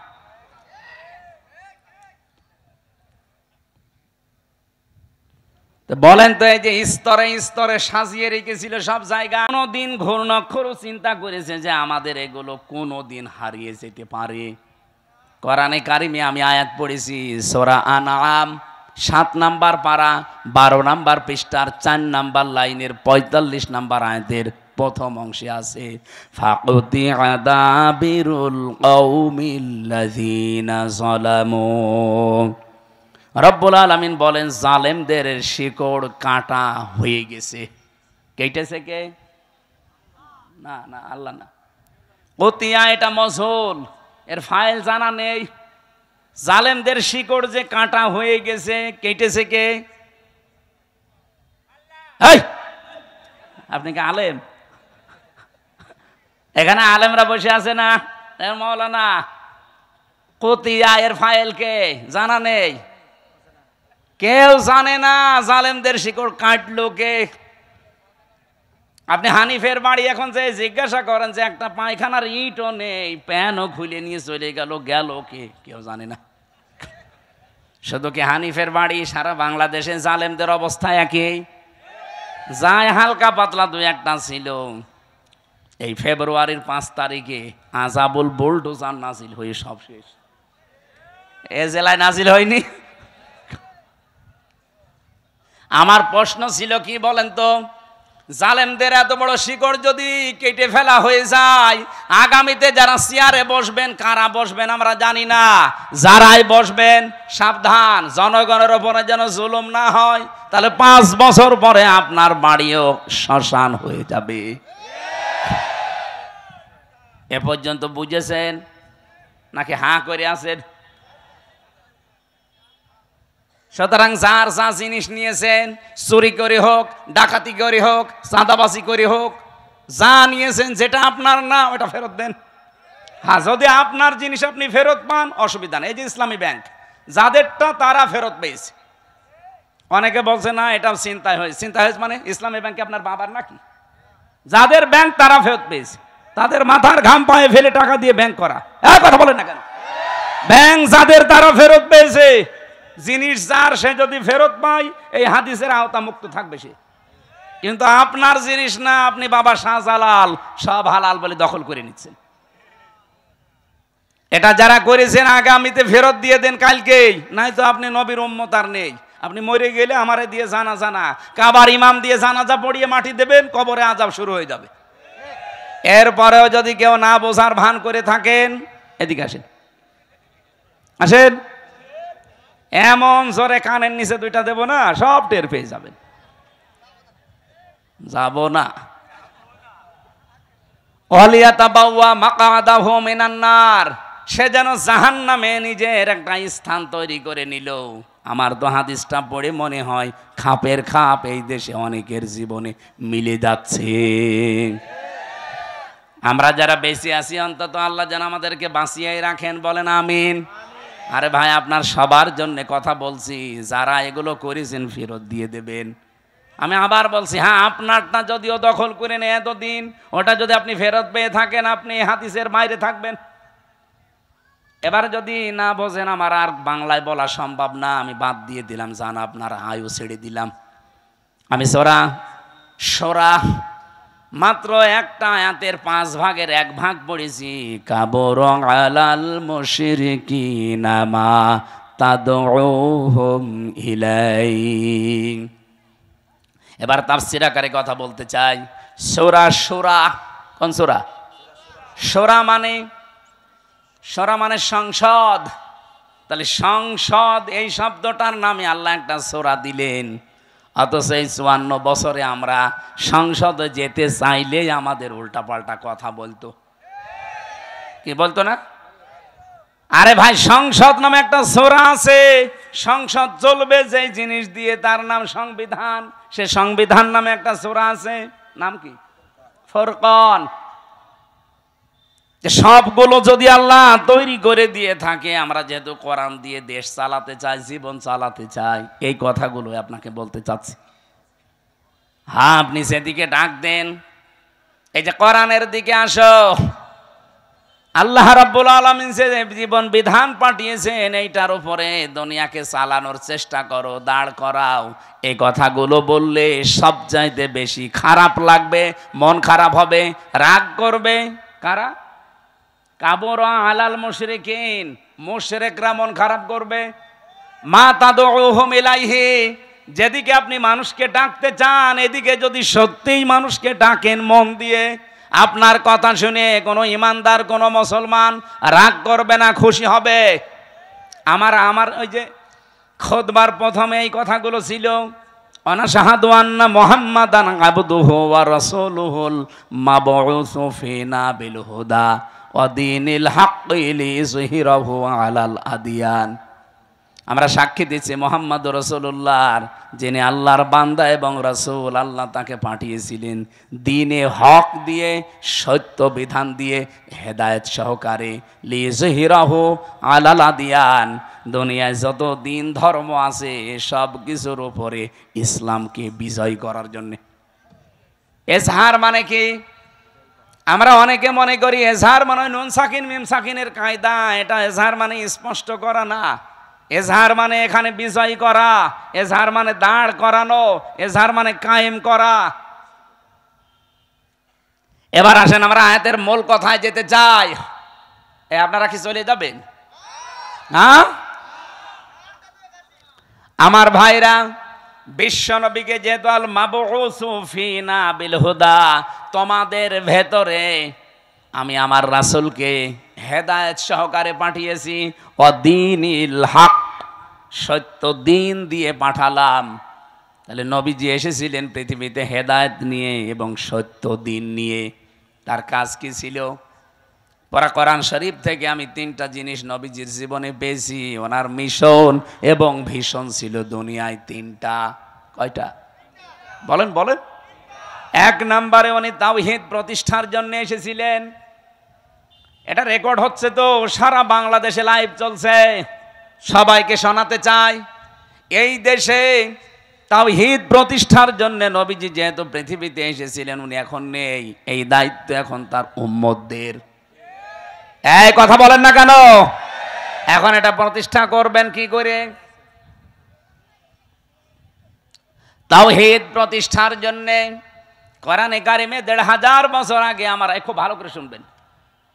বলেন তো, এই যে স্তরে স্তরে সাজিয়ে রেখেছিল সব জায়গা, কোনদিন ঘূর্ণাক্ষরও চিন্তা করেছে যে আমাদের এগুলো কোনদিন হারিয়ে যেতে পারে? কোরআনে কারিমে আমি আয়াত পড়েছি, সূরা আনআম 7 নাম্বার পারা 12 নাম্বার পৃষ্ঠার 4 নাম্বার লাইনের 45 নাম্বার আয়াতের প্রথম অংশে আছে, ফাকুতিআ দাবিরুল কওমিল্লাযিনা যালামু। রব্বুল আলামিন বলেন, জালেমদের শিকড় কাটা হয়ে গেছে। কেটেছে কে? না না, আল্লাহ না। কতিয়া এটা মজহুল, এর ফাইল জানা নেই। জালেমদের শিকড় যে কাটা হয়ে গেছে, কেটেছে কে? আপনি কি আলেম? এখানে আলেমরা বসে আছে না? মাওলানা, কতিয়া এর ফাইল কে জানা নেই, কেউ জানে না। জালেমদের শিকড় কাটলো কে? আপনি হানিফের বাড়ি এখন যে জিজ্ঞাসা করেন যে একটা পায়খানার ইটও নেই, প্যানও খুলে নিয়ে চলে গেল, গেল কে? কেউ জানে না। শুধু কি হানিফের বাড়ি, সারা বাংলাদেশে জালেমদের অবস্থা একই? যায় হালকা পাতলা 2-1টা ছিল। এই ফেব্রুয়ারির 5 তারিখে আজাবুল বুলডোজার নাজিল হয়ে সব শেষ। এ জেলায় নাজিল হয়নি? আমার প্রশ্ন ছিল কি বলেন তো, জালেমদের এত বড় শিকড় যদি কেটে ফেলা হয়ে যায়, আগামীতে যারা চেয়ারে বসবেন, কারা বসবেন আমরা জানি না, যারাই বসবেন সাবধান, জনগণের ওপরে যেন জুলুম না হয়, তাহলে 5 বছর পরে আপনার বাড়িও শ্মশান হয়ে যাবে। এ পর্যন্ত বুঝেছেন নাকি হাঁ করে আছেন? সুতরাং যার যা জিনিস নিয়েছেন, চুরি করে হোক, ডাকাতি করে হোক, চাঁদাবাজি করে হোক, যা নিয়েছেন যেটা আপনার না ওটা ফেরত দেন। হ্যাঁ, যদি আপনার জিনিস আপনি ফেরত পান অসুবিধা নেই। এই যে ইসলামী ব্যাংক, যাদেরটা তারা ফেরত পেয়েছে। অনেকে বলছে না এটা চিন্তায় হয়েছে। চিন্তা হয়েছে মানে ইসলামী ব্যাংকে আপনার বাবার নাকি? যাদের ব্যাংক তারা ফেরত পেয়েছে, তাদের মাথার ঘাম পায়ে ফেলে টাকা দিয়ে ব্যাংক করা। কথা বলেন না কেন? ব্যাংক যাদের তারা ফেরত পেয়েছে, জিনিস যার সে যদি ফেরত পায় এই হাদিসের আওতা মুক্ত থাকবে সে। কিন্তু আপনার জিনিস না, আপনি বাবা শাহজালাল সব হালাল বলে দখল করে নিচ্ছেন। এটা যারা করেছেন আগামীতে ফেরত দিয়ে দেন কালকেই, নাই তো আপনি নবীর উম্মত আর নেই। আপনি মরে গেলে আমারে দিয়ে জানাজা না, কাবার ইমাম দিয়ে জানাজা পড়িয়ে মাটি দেবেন, কবরে আযাব শুরু হয়ে যাবে। এরপরেও যদি কেউ না বোঝার ভান করে থাকেন, এদিকে আসেন, আসেন, এমন জোরে কানের নিচে 2টা দেব না, সব টের পেয়ে যাবেন। যাব না। ওয়ালিয়াতাবাওয়া মাকআদাহু মিনান নার, সে যেন জাহান্নামে নিজের একটা স্থান তৈরি করে নিল। আমার তো হাদিসটা পড়ে মনে হয় খাপের খাপ এই দেশে অনেকের জীবনে মিলে যাচ্ছে। আমরা যারা বেঁচে আছি অন্তত আল্লাহ যেন আমাদেরকে বাঁচিয়ে রাখেন, বলেন আমিন। আরে ভাই আপনার সবার জন্য কথা বলছি, যারা এগুলো করেছেন ফেরত দিয়ে দেবেন। আমি আবার বলছি, হ্যাঁ আপনারটা যদিও দখল করে নেয় এতদিন, ওটা যদি আপনি ফেরত পেয়ে থাকেন আপনি হাদিসের বাইরে থাকবেন। এবার যদি না বোঝেন, আমার আর বাংলায় বলা সম্ভব না, আমি বাদ দিয়ে দিলাম, জান আপনার আয়ু ছেড়ে দিলাম। আমি সূরা মাত্র একটা আয়াতের 5 ভাগের 1 ভাগ পড়েছি। কাবুরা আলাল মুশরিকিনা মা তাদউহুম ইলাই। এবার তাফসীর আকারে কথা বলতে চাই। সূরা কোন সূরা? সূরা মানে সংসদ। তাহলে সংসদ এই শব্দটার নামে আল্লাহ একটা সূরা দিলেন, অথচ এই 54 বছরে আমরা সংসদে যেতে চাইলেই আমাদের উল্টাপাল্টা কথা বলতো। কি বলতো না? আরে ভাই সংসদ নামে একটা সূরা আছে, সংসদ চলবে যেই জিনিস দিয়ে তার নাম সংবিধান। সে সংবিধান নামে একটা সূরা আছে, নাম কি? ফুরকান। সবগুলো যদি আল্লাহ তৈরি করে দিয়ে থাকে, আমরা যেহেতু কোরআন দিয়ে দেশ চালাতে চাই, জীবন চালাতে চাই, এই কথাগুলো আপনাকে বলতে চাচ্ছি। হ্যাঁ আপনি সেদিকে ডাক দেন, এই যে কোরআনের দিকে আসো। আল্লাহ রাব্বুল আলামিন যে জীবন বিধান পাঠিয়েছেন এইটার উপরে দুনিয়াকে চালানোর চেষ্টা করো, দাঁড় করাও। এই কথাগুলো বললে সবচাইতে বেশি খারাপ লাগবে, মন খারাপ হবে, রাগ করবে কারা? কাবুরা আলাল মুশরিকিন, মুশরিকরা মন খারাপ করবে। মা তাদউহুম ইলাইহি, যেদিকে আপনি মানুষকে ডাকতে চান এদিকে যদি সত্যিই মানুষকে ডাকেন মন দিয়ে, আপনার কথা শুনে কোনো ইমানদার কোনো মুসলমান রাগ করবে না, খুশি হবে। আমার ওই যে খুতবার প্রথমে এই কথাগুলো ছিল, অনাশাহাদু আন্না মুহাম্মাদান আবদুহু ওয়া রাসূলুহুল মাবউসু ফিনা বিল হুদা ওয়া দীনিল হাক্কি লিইযহিরাহু আলাল আদিয়ান। আমরা সাক্ষী দিচ্ছি মুহাম্মদ রাসূলুল্লাহর, যিনি আল্লাহর বান্দা এবং রাসূল, আল্লাহ তাকে পাঠিয়েছিলেন দ্বীনে হক দিয়ে, সত্য বিধান দিয়ে, হেদায়েত সহকারে। লিইযহিরাহু আলাল আদিয়ান, দুনিয়ায় যত দিন ধর্ম আছে সব কিছুর উপরে ইসলামকে বিজয় করার জন্য। এজহার মানে কি? আমরা অনেকে মনে করি এজহার মানে নুন সাকিন মিম সাকিনের কায়দা, এটা এজহার মানে স্পষ্ট করা না। এজহার মানে এখানে বিজয় করা, এজহার মানে দাঁড় করানো, এজহার মানে কায়েম করা। এবার আসেন আমরা আয়াতের মূল কথায় যেতে চাই। আপনারা কি চলে যাবেন? হ্যাঁ আমার ভাইরা, বিশ্ব নবীকে যেহেতু আল মাবউসু ফিনা বিল হুদা, তোমাদের ভেতরে আমি আমার রাসূলকে হেদায়েত সহকারে পাঠিয়েছি, অদ্বীনিল হক, সত্য দিন দিয়ে পাঠালাম। তাহলে নবীজি এসেছিলেন পৃথিবীতে হেদায়েত নিয়ে এবং সত্য দিন নিয়ে। তার কাজ কি ছিল? পরা কোরআন শরীফ থেকে আমি 3টা জিনিস নবীজির জীবনে পেয়েছি। ওনার মিশন এবং ভিশন ছিল দুনিয়ায় 3টা। কয়টা? বলেন বলেন। 1 নম্বরে উনি তাওহীদ প্রতিষ্ঠার জন্য এসেছিলেন। এটা রেকর্ড হচ্ছে তো, সারা বাংলাদেশে লাইভ চলছে, সবাইকে শোনাতে চাই। এই দেশে তাওহীদ প্রতিষ্ঠার জন্য নবীজি যেহেতু পৃথিবীতে এসেছিলেন, উনি এখন নেই, এই দায়িত্ব এখন তার উম্মতদের। এই কথা বলেন না কেন? এখন এটা প্রতিষ্ঠা করবেন কি করে? তাওহীদ প্রতিষ্ঠার জন্য কোরআনে কারিমে 1500 বছর আগে, আমরা খুব ভালো করে শুনবেন,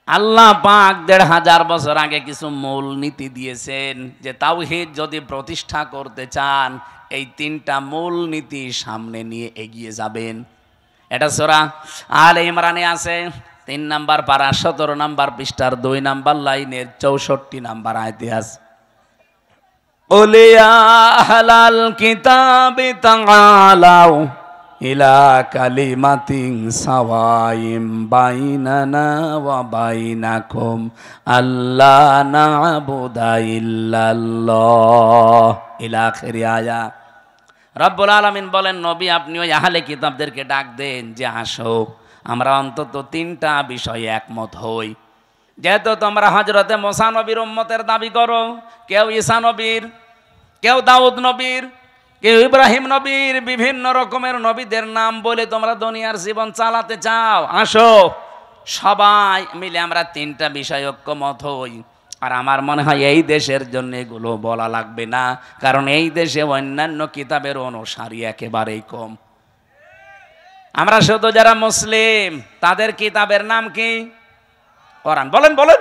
আল্লাহ পাক 1500 বছর আগে কিছু মূল নীতি দিয়েছেন যে তাওহীদ যদি প্রতিষ্ঠা করতে চান এই 3টা মূল নীতি সামনে নিয়ে এগিয়ে যাবেন। এটা সূরা আলে ইমরানে আছে, 3 নাম্বার পারা 17 নাম্বার পৃষ্ঠার 2 নাম্বার লাইনের 64 নাম্বার আয়াতে আছে। কুল ইয়া আহলাল কিতাবি তাআলাউ ইলা কালিমাতিন সাওয়াইম বাইনানা ওয়া বাইনাকুম আল্লা না'বুদা ইল্লাল্লাহ ইলা আখির আয়াত। রব্বুল আলামিন বলেন, নবী আপনি ওই আহলে কিতাবদেরকে ডাক দেন যে আসো আমরা অন্তত তিনটা বিষয়ে একমত হই। যেহেতু তোমরা হযরতে মুসা নবীর উম্মতের দাবি করো, কেউ ঈসা নবীর, কেউ দাউদ নবীর, কেউ ইব্রাহিম নবীর, বিভিন্ন রকমের নবীদের নাম বলে তোমরা দুনিয়ার জীবন চালাতে চাও, আসো সবাই মিলে আমরা তিনটা বিষয় ঐক্যমত হই। আর আমার মনে হয় এই দেশের জন্য এগুলো বলা লাগবে না, কারণ এই দেশে অন্যান্য কিতাবের অনুসারী একেবারেই কম। আমরা শুধু যারা মুসলিম তাদের কিতাবের নাম কি? কোরআন। বলেন বলেন।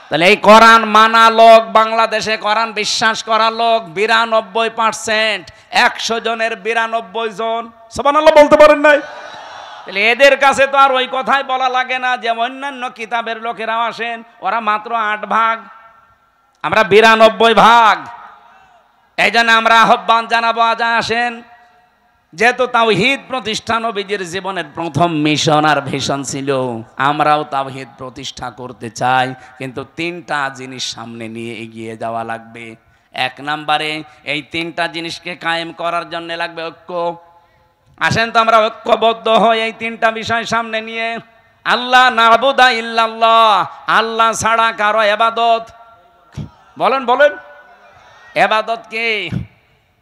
তাহলে এই কোরআন মানা লোক, বাংলাদেশে কোরআন বিশ্বাস করা লোক 92%। 100 জনের 92 জন সুবহানাল্লাহ বলতে পারেন নাই? তাহলে এদের কাছে তো আর ওই কথাই বলা লাগে না যে অন্যান্য কিতাবের লোকেরাও আসেন, ওরা মাত্র 8 ভাগ, আমরা 92 ভাগ। এই জন্য আমরা আহ্বান জানাবো, আজ আসেন। যেহেতু তাওহীদ প্রতিষ্ঠা নবীজির জীবনের প্রথম মিশন আর ভিশন ছিল, আমরাও তাওহীদ প্রতিষ্ঠা করতে চাই, কিন্তু তিনটা জিনিস সামনে নিয়ে এগিয়ে যাওয়া লাগবে। 1 নম্বরে এই তিনটা জিনিসকে কায়েম করার জন্য লাগবে ঐক্য। আসেন তো আমরা ঐক্যবদ্ধ হই এই তিনটা বিষয় সামনে নিয়ে। আল্লাহ না'বুদা ইল্লাল্লাহ, আল্লাহ ছাড়া কারো ইবাদত, বলেন বলেন, ইবাদত কি?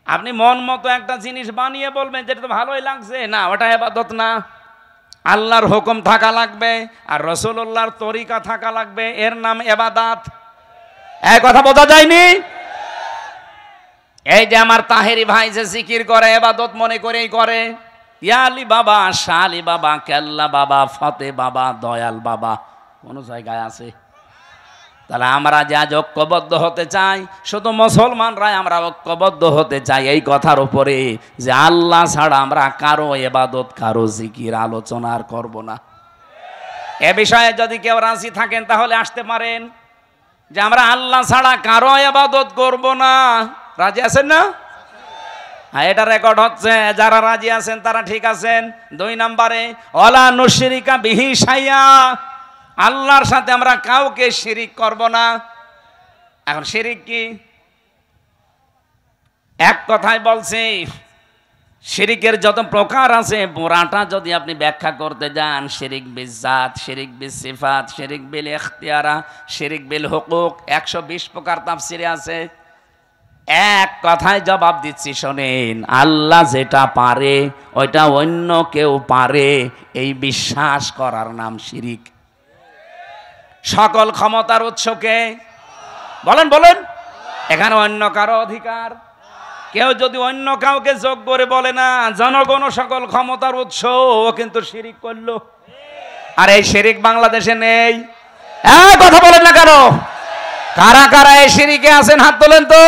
আপনি মন মতো একটা জিনিস বানিয়ে বলবেন যেটা তো ভালোই লাগছে, না ওটা ইবাদত না। আল্লাহর হুকুম থাকা লাগবে আর রাসূলুল্লাহর তরিকা থাকা লাগবে, এর নাম ইবাদত। এই কথা বোঝা যায়নি? এই যে আমার তাহেরি ভাই যে জিকির করে, ইবাদত মনে করেই করে। ইয়া আলী বাবা, শাহ আলী বাবা, কেল্লা বাবা, ফতে বাবা, দয়াল বাবা, কোন জায়গায় আছে? তাহলে আমরা যে আজ ঐক্যবদ্ধ হতে চাই, শুধু মুসলমানরাই আমরা ঐক্যবদ্ধ হতে চাই এই কথার উপরে যে আল্লাহ ছাড়া আমরা কারো ইবাদত, কারো জিকির আলোচনা আর করব না। এ বিষয়ে যদি কেউ রাজি থাকেন তাহলে আসতে পারেন যে আমরা আল্লাহ ছাড়া কারো ইবাদত করব না। রাজি আছেন না? হ্যাঁ, এটা রেকর্ড হচ্ছে। যারা রাজি আছেন তারা ঠিক আছেন। 2 নম্বরে ওয়ালা নুশরিকা বিহি শাইয়া, আল্লাহর সাথে আমরা কাউকে শিরিক করব না। এখন শিরিক কি? এক কথায় বলছি, শিরিকের যত প্রকার আছে পুরাটা যদি আপনি ব্যাখ্যা করতে যান, শিরিক বিল জাত, শিরিক বিল সিফাত, শিরিক বিল ইখতিয়ারা, শিরিক বিল হুকুক, 120 প্রকার তাফসিরে আছে। এক কথায় জবাব দিচ্ছি, শোনেন, আল্লাহ যেটা পারে ওইটা অন্য কেউ পারে, এই বিশ্বাস করার নাম শিরিক। সকল ক্ষমতার উৎসকে বলেন বলেন, এখানে অন্য কারো অধিকার। কেউ যদি অন্য কাউকে যোগ করে বলে না জনগণ সকল ক্ষমতার উৎস, ও কিন্তু শিরিক করলো। আর এই শিরিক বাংলাদেশে নেই। কথা বলেন না কেন? কারা কারা এই শিরিকে আছেন হাত তোলেন তো।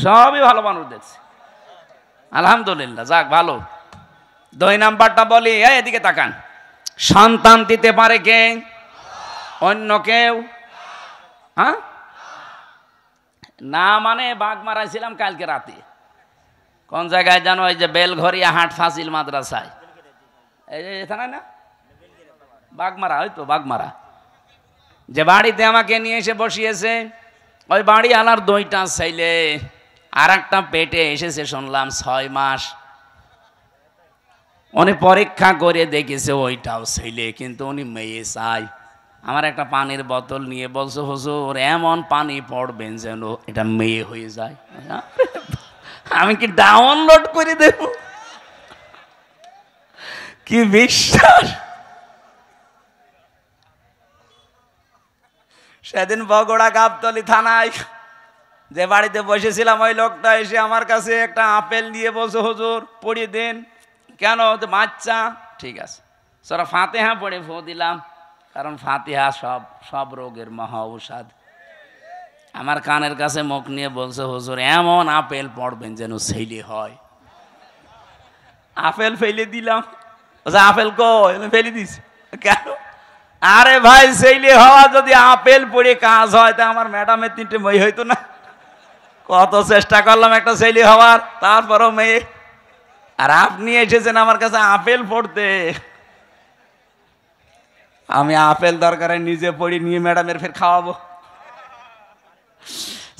সবই ভালো মানুষ দেখছি, আলহামদুলিল্লাহ, যাক ভালো। 2 নাম্বারটা বলি, এদিকে তাকান। সন্তান দিতে পারে কে? অন্য কেউ? হ্যাঁ না, মানে বাঘ মারাইছিলাম কালকে রাতে, কোন জায়গায় জানো, ওই যে বেলঘরিয়া হাট ফাজিল মাদ্রাসায়, এই যে এখানে না বাঘমারা, হয়তো বাঘমারা, যে বাড়িতে আমাকে নিয়ে এসে বসিয়েছে, ওই বাড়ি আলার 2টা ছেলে, আর একটা পেটে এসেছে শুনলাম 6 মাস। উনি পরীক্ষা করে দেখেছে ওইটাও ছেলে, কিন্তু উনি মেয়ে চাই। আমার একটা পানির বোতল নিয়ে বলছে, হুজুর এমন পানি পড়বেন যেন এটা মেয়ে হয়ে যায়। আমি কি ডাউনলোড করে দেব? কি বিশ্বাস! সেদিন বগুড়া গাবতলী থানায় যে বাড়িতে বসেছিলাম, ওই লোকটা এসে আমার কাছে একটা আপেল নিয়ে বলছে, হুজুর পড়িয়ে দেন। কেন? বাচ্চা। ঠিক আছে, সরা ফাতিহা পড়ে ফু দিলাম, কারণ ফাতিহা সব রোগের মহা ঔষধ। আমার কানের কাছে মুখ নিয়ে বলছে, হুজুর এমন আপেল পড়বেন যেন ছেলে হয়। আপেল ফেলে দিলাম। আপেল কই? ফেলে দিছি। কেন? আরে ভাই, ছেলে হওয়া যদি আপেল পড়ে কাজ হয় তা আমার ম্যাডামের 3টে মই হইতো না? কত চেষ্টা করলাম একটা ছেলে হওয়ার, তারপরও মেয়ে। আর আপনি এসেছেন আমার কাছে আপেল পড়তে। আমি আপেল দরকারে নিজে পড়ি, নিয়ে ম্যাডামের ফের খাওয়াবো।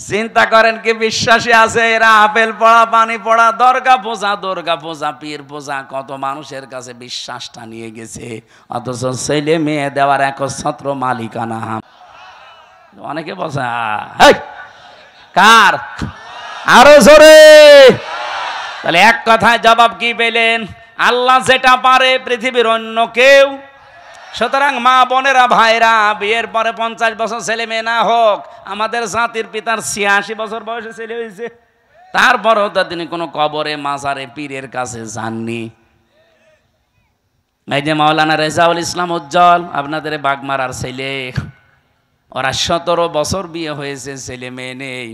চিন্তা করেন কি বিশ্বাসী আছে এরা? আপেল পড়া, পানি পড়া, দুর্গা পূজা, পীর পূজা, কত মানুষের কাছে বিশ্বাসটা নিয়ে গেছে, অথচ ছেলে মেয়ে দেওয়ার একচ্ছত্র মালিকানা। অনেকে বলছে কার? আরো জোরে। তাহলে এক কথায় জবাব কি পেলেন? আল্লাহ যেটা পারে পৃথিবীর অন্য কেউ। সুতরাং মা বোনেরা, ভাইরা, বিয়ের পরে 50 বছর ছেলে মেয়ে না হোক, আমাদের জাতির পিতার 86 বছর বয়সে ছেলে হয়েছে, তারপরেও তো তিনি কোনো কবরে, মাজারে, পীরের কাছে যাননি। এই যে মাওলানা রেজাউল ইসলাম উজ্জ্বল, আপনাদের বাগমারার ছেলে, ওরা 17 বছর বিয়ে হয়েছে, ছেলে মেয়ে নেই।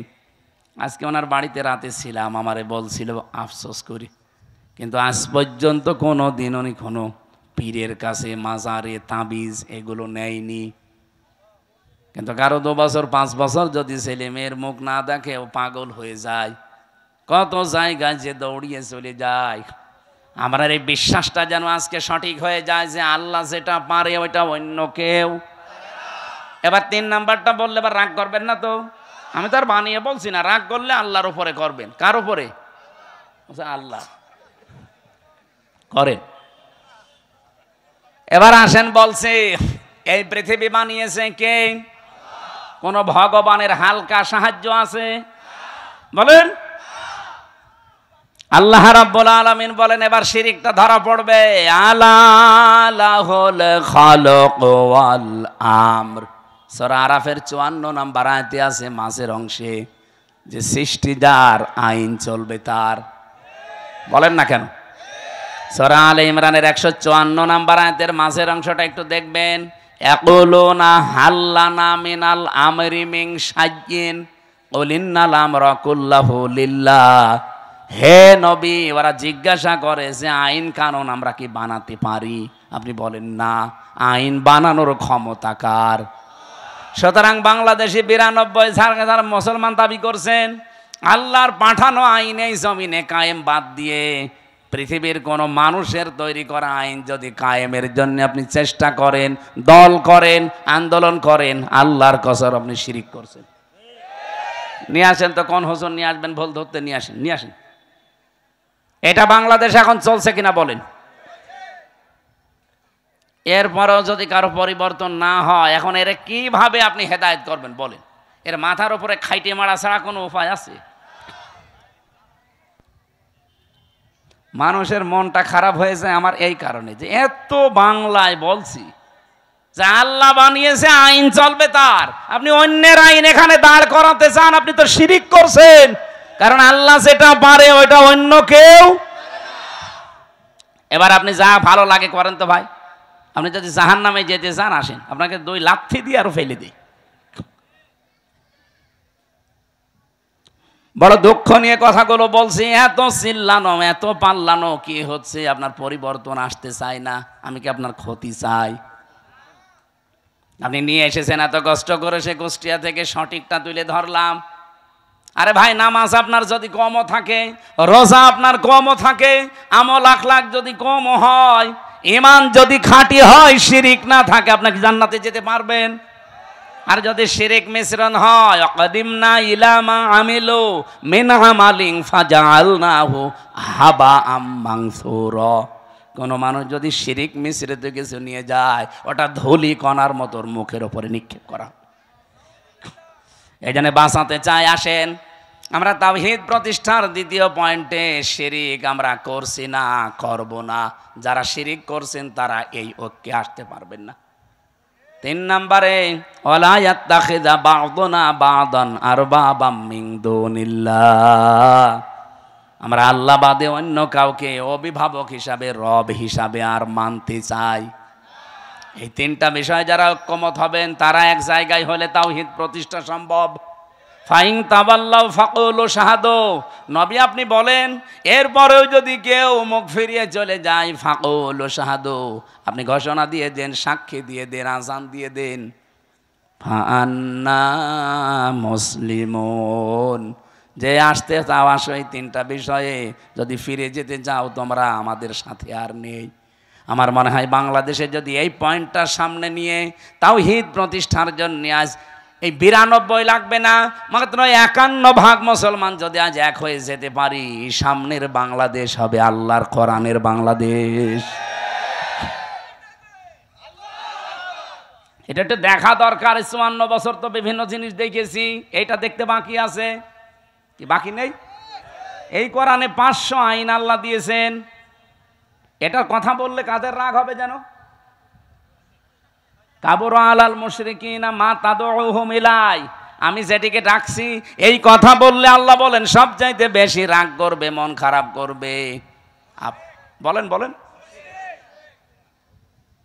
আজকে ওনার বাড়িতে রাতে ছিলাম, আমারে বলছিল, আফসোস করি, কিন্তু আজ পর্যন্ত কোনো দিন উনি কোনো পীরের কাছে, মাজারে, তাবিজ এগুলো নেয়নি। কিন্তু কারো 2 বছর 5 বছর যদি ছেলে মেয়ের মুখ না দেখে ও পাগল হয়ে যায়, কত জায়গায় যে দৌড়িয়ে চলে যায়। আমার এই বিশ্বাসটা যেন আজকে সঠিক হয়ে যায় যে আল্লাহ যেটা পারে ওইটা অন্য কেউ। এবার 3 নাম্বারটা বললে এবার রাগ করবেন না তো? আমি তো আর বানিয়ে বলছি না, রাগ করলে আল্লাহর উপরে করবেন। কার উপরে? আল্লাহ করেন। এবার আসেন, বলছে এই পৃথিবী বানিয়েছে কে? কোন ভগবানের হালকা সাহায্য আছে? বলেন। আল্লাহ রাব্বুল আলামিন বলেন, এবার শিরিকটা ধরা পড়বে। আলা লাহুল খালাক ওয়াল আমর, সূরা আরাফের 54 নম্বর আয়াতে আছে মাঝের অংশে, যে সৃষ্টি যার, আইন চলবে তার। বলেন না কেন? সূরা আলে ইমরানের 154 নম্বর আয়াতের মাঝের অংশটা একটু দেখবেন। ইয়াকুলুনা হাল্লানা মিনাল আমরি মিন শাইইন কুল ইন্নাল আমরা কুল্লাহু লিল্লাহ। হে নবী, ওরা জিজ্ঞাসা করে যে আইন কানুন আমরা কি বানাতে পারি? আপনি বলেন না, আইন বানানোর ক্ষমতা কার? সুতরাং বাংলাদেশে 92 যারা মুসলমান দাবি করছেন, আল্লাহর পাঠানো আইন এই জমিনে কায়েম বাদ দিয়ে পৃথিবীর কোনো মানুষের তৈরি করা আইন যদি কায়েমের জন্য আপনি চেষ্টা করেন, দল করেন, আন্দোলন করেন, আল্লাহর কসম আপনি শিরিক করছেন। নিয়ে আসেন তো, কোন হুজুর নিয়ে আসবেন ভুল ধরতে? নিয়ে আসেন, নিয়ে আসেন। এটা বাংলাদেশ এখন চলছে কিনা বলেন? এরপরেও যদি কারো পরিবর্তন না হয়, এখন এর কিভাবে আপনি হেদায়েত করবেন বলেন? এর মাথার উপরে খাইটে মারা ছাড়া কোনো উপায় আছে? মানুষের মনটা খারাপ হয়ে যায় আমার এই কারণে, যে এত বাংলায় বলছি যে আল্লাহ বানিয়েছে, আইন চলবে তার, আপনি অন্যের আইন এখানে দাঁড় করাতে চান, আপনি তো শিরিক করছেন। কারণ আল্লাহ যেটা পারে ওইটা অন্য কেউ। এবার আপনি যা ভালো লাগে করেন তো ভাই। আপনি যদি জাহান্নামে যেতে চান, আসেন, আপনাকে 2 লাথি দিয়ে আরো ফেলে দিই। বড় দুঃখ নিয়ে কথাগুলো বলছি। এত চিল্লানো, এত পাল্লানো কি হচ্ছে? আপনার পরিবর্তন আসতে চাই না, আমি কি আপনার ক্ষতি চাই? আপনি নিয়ে এসেছেন এত কষ্ট করে, সে কুষ্টিয়া থেকে সঠিকটা তুলে ধরলাম। আরে ভাই, নামাজ আপনার যদি কমও থাকে, রোজা আপনার কমও থাকে, আমল আখলাক যদি কমও হয়, ঈমান যদি খাঁটি হয়, শিরিক না থাকে, আপনাকে জান্নাতে যেতে পারবেন? আর যদি শিরিক মিশ্রণ হয়, অকদিমনা ইলা মা আমিলু মিন আমালিন ফাজআলনাহু হাবাআম মানসুরা। কোন মানুষ যদি শিরিক মিশ্রিত কিছু নিয়ে যায়, ওটা ধুলি কণার মতো মুখের উপরে নিক্ষেপ করা। এই জন্য বাঁচাতে চাই। আসেন, আমরা তাওহীদ প্রতিষ্ঠার 2য় পয়েন্টে, শিরিক আমরা করছি না, করব না। যারা শিরিক করছেন তারা এই ঐক্যে আসতে পারবেন না। 3 নম্বরে, ওয়ালা ইয়াত্তাখিযা বা'দুনা বা'দান আরবাবাম মিন দুনিল্লাহ। আমরা আল্লাহ বাদে অন্য কাউকে অভিভাবক হিসাবে, রব হিসাবে আর মানতে চাই। এই 3টা বিষয় যারা ঐক্যমত হবেন, তারা এক জায়গায় হলে তাওহীদ প্রতিষ্ঠা সম্ভব। ফাইন তাবাল্লাউ ফাকুলু শাহাদু, নবী আপনি বলেন, এরপরেও যদি কেউ মুখ ফিরিয়ে চলে যায়, ফাকুলু শাহাদু, আপনি ঘোষণা দিয়ে দেন, সাক্ষী দিয়ে দেন, আযান দিয়ে দেন, ফাআন্না মুসলিমুন, যে আসতে চাও আসো, এই তিনটা বিষয়ে যদি ফিরে যেতে চাও তোমরা আমাদের সাথে আর নেই। আমার মনে হয় বাংলাদেশে যদি এই পয়েন্টটা সামনে নিয়ে তাওহীদ প্রতিষ্ঠার জন্য আজ এই 92 লাগবে না, মাত্র 51% মুসলমান যদি আজ এক হয়ে যেতে পারি, সামনের বাংলাদেশ হবে আল্লাহর কোরআনের বাংলাদেশ। এটা একটু দেখা দরকার। 54 বছর তো বিভিন্ন জিনিস দেখেছি, এইটা দেখতে বাকি আছে কি? বাকি নেই। এই কোরআনে 500 আইন আল্লাহ দিয়েছেন। এটার কথা বললে কাদের রাগ হবে যেন? কাবুরা আলাল মুশরিকিনা মা তাদউহুম ইলাই, আমি যেটিকে ডাকছি এই কথা বললে আল্লাহ বলেন সবচাইতে বেশি রাগ করবে, মন খারাপ করবে। বলেন বলেন।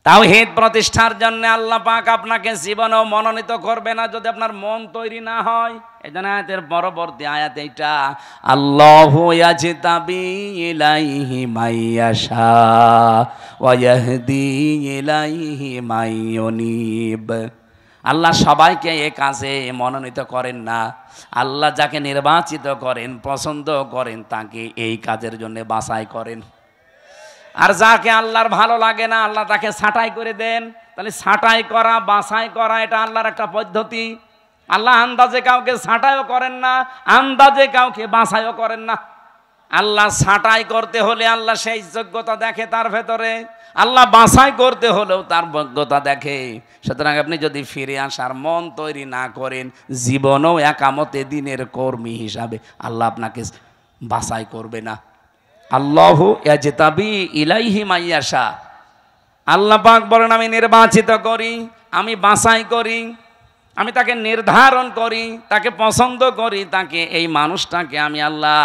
তাওহীদ প্রতিষ্ঠার জন্য আল্লাহ পাক আপনাকে জীবনেও মনোনীত করবে না যদি আপনার মন তৈরি না হয়। এজন্য আয়াতের পরবর্তী আয়াত এইটা, আল্লাহু ইয়াজতাবি ইলাইহি মাইয়াশা ওয়া ইয়াহদি ইলাইহি মাইয়ুনিব। আল্লাহ সবাইকে এই কাজে মনোনীত করেন না। আল্লাহ যাকে নির্বাচিত করেন, পছন্দ করেন, তাকে এই কাজের জন্য বাছাই করেন। আর যাকে আল্লাহর ভালো লাগে না আল্লাহ তাকে ছাঁটাই করে দেন। তাহলে ছাঁটাই করা, বাছাই করা এটা আল্লাহর একটা পদ্ধতি। আল্লাহ আন্দাজে কাউকে ছাঁটাইও করেন না, আন্দাজে কাউকে বাছাইও করেন না। আল্লাহ ছাঁটাই করতে হলে আল্লাহ সেই যোগ্যতা দেখে তার ভেতরে, আল্লাহ বাছাই করতে হলেও তার যোগ্যতা দেখে। সুতরাং আপনি যদি ফিরে আসার মন তৈরি না করেন, জীবনেও একামতে দিনের কর্মী হিসাবে আল্লাহ আপনাকে বাছাই করবে না। আল্লাহু ইয়াজতাবি ইলাইহি মাইয়াশা, আল্লাহ পাক বলেন আমি নির্বাচিত করি, আমি বাছাই করি, আমি তাকে নির্ধারণ করি, তাকে পছন্দ করি, তাকে এই মানুষটাকে আমি আল্লাহ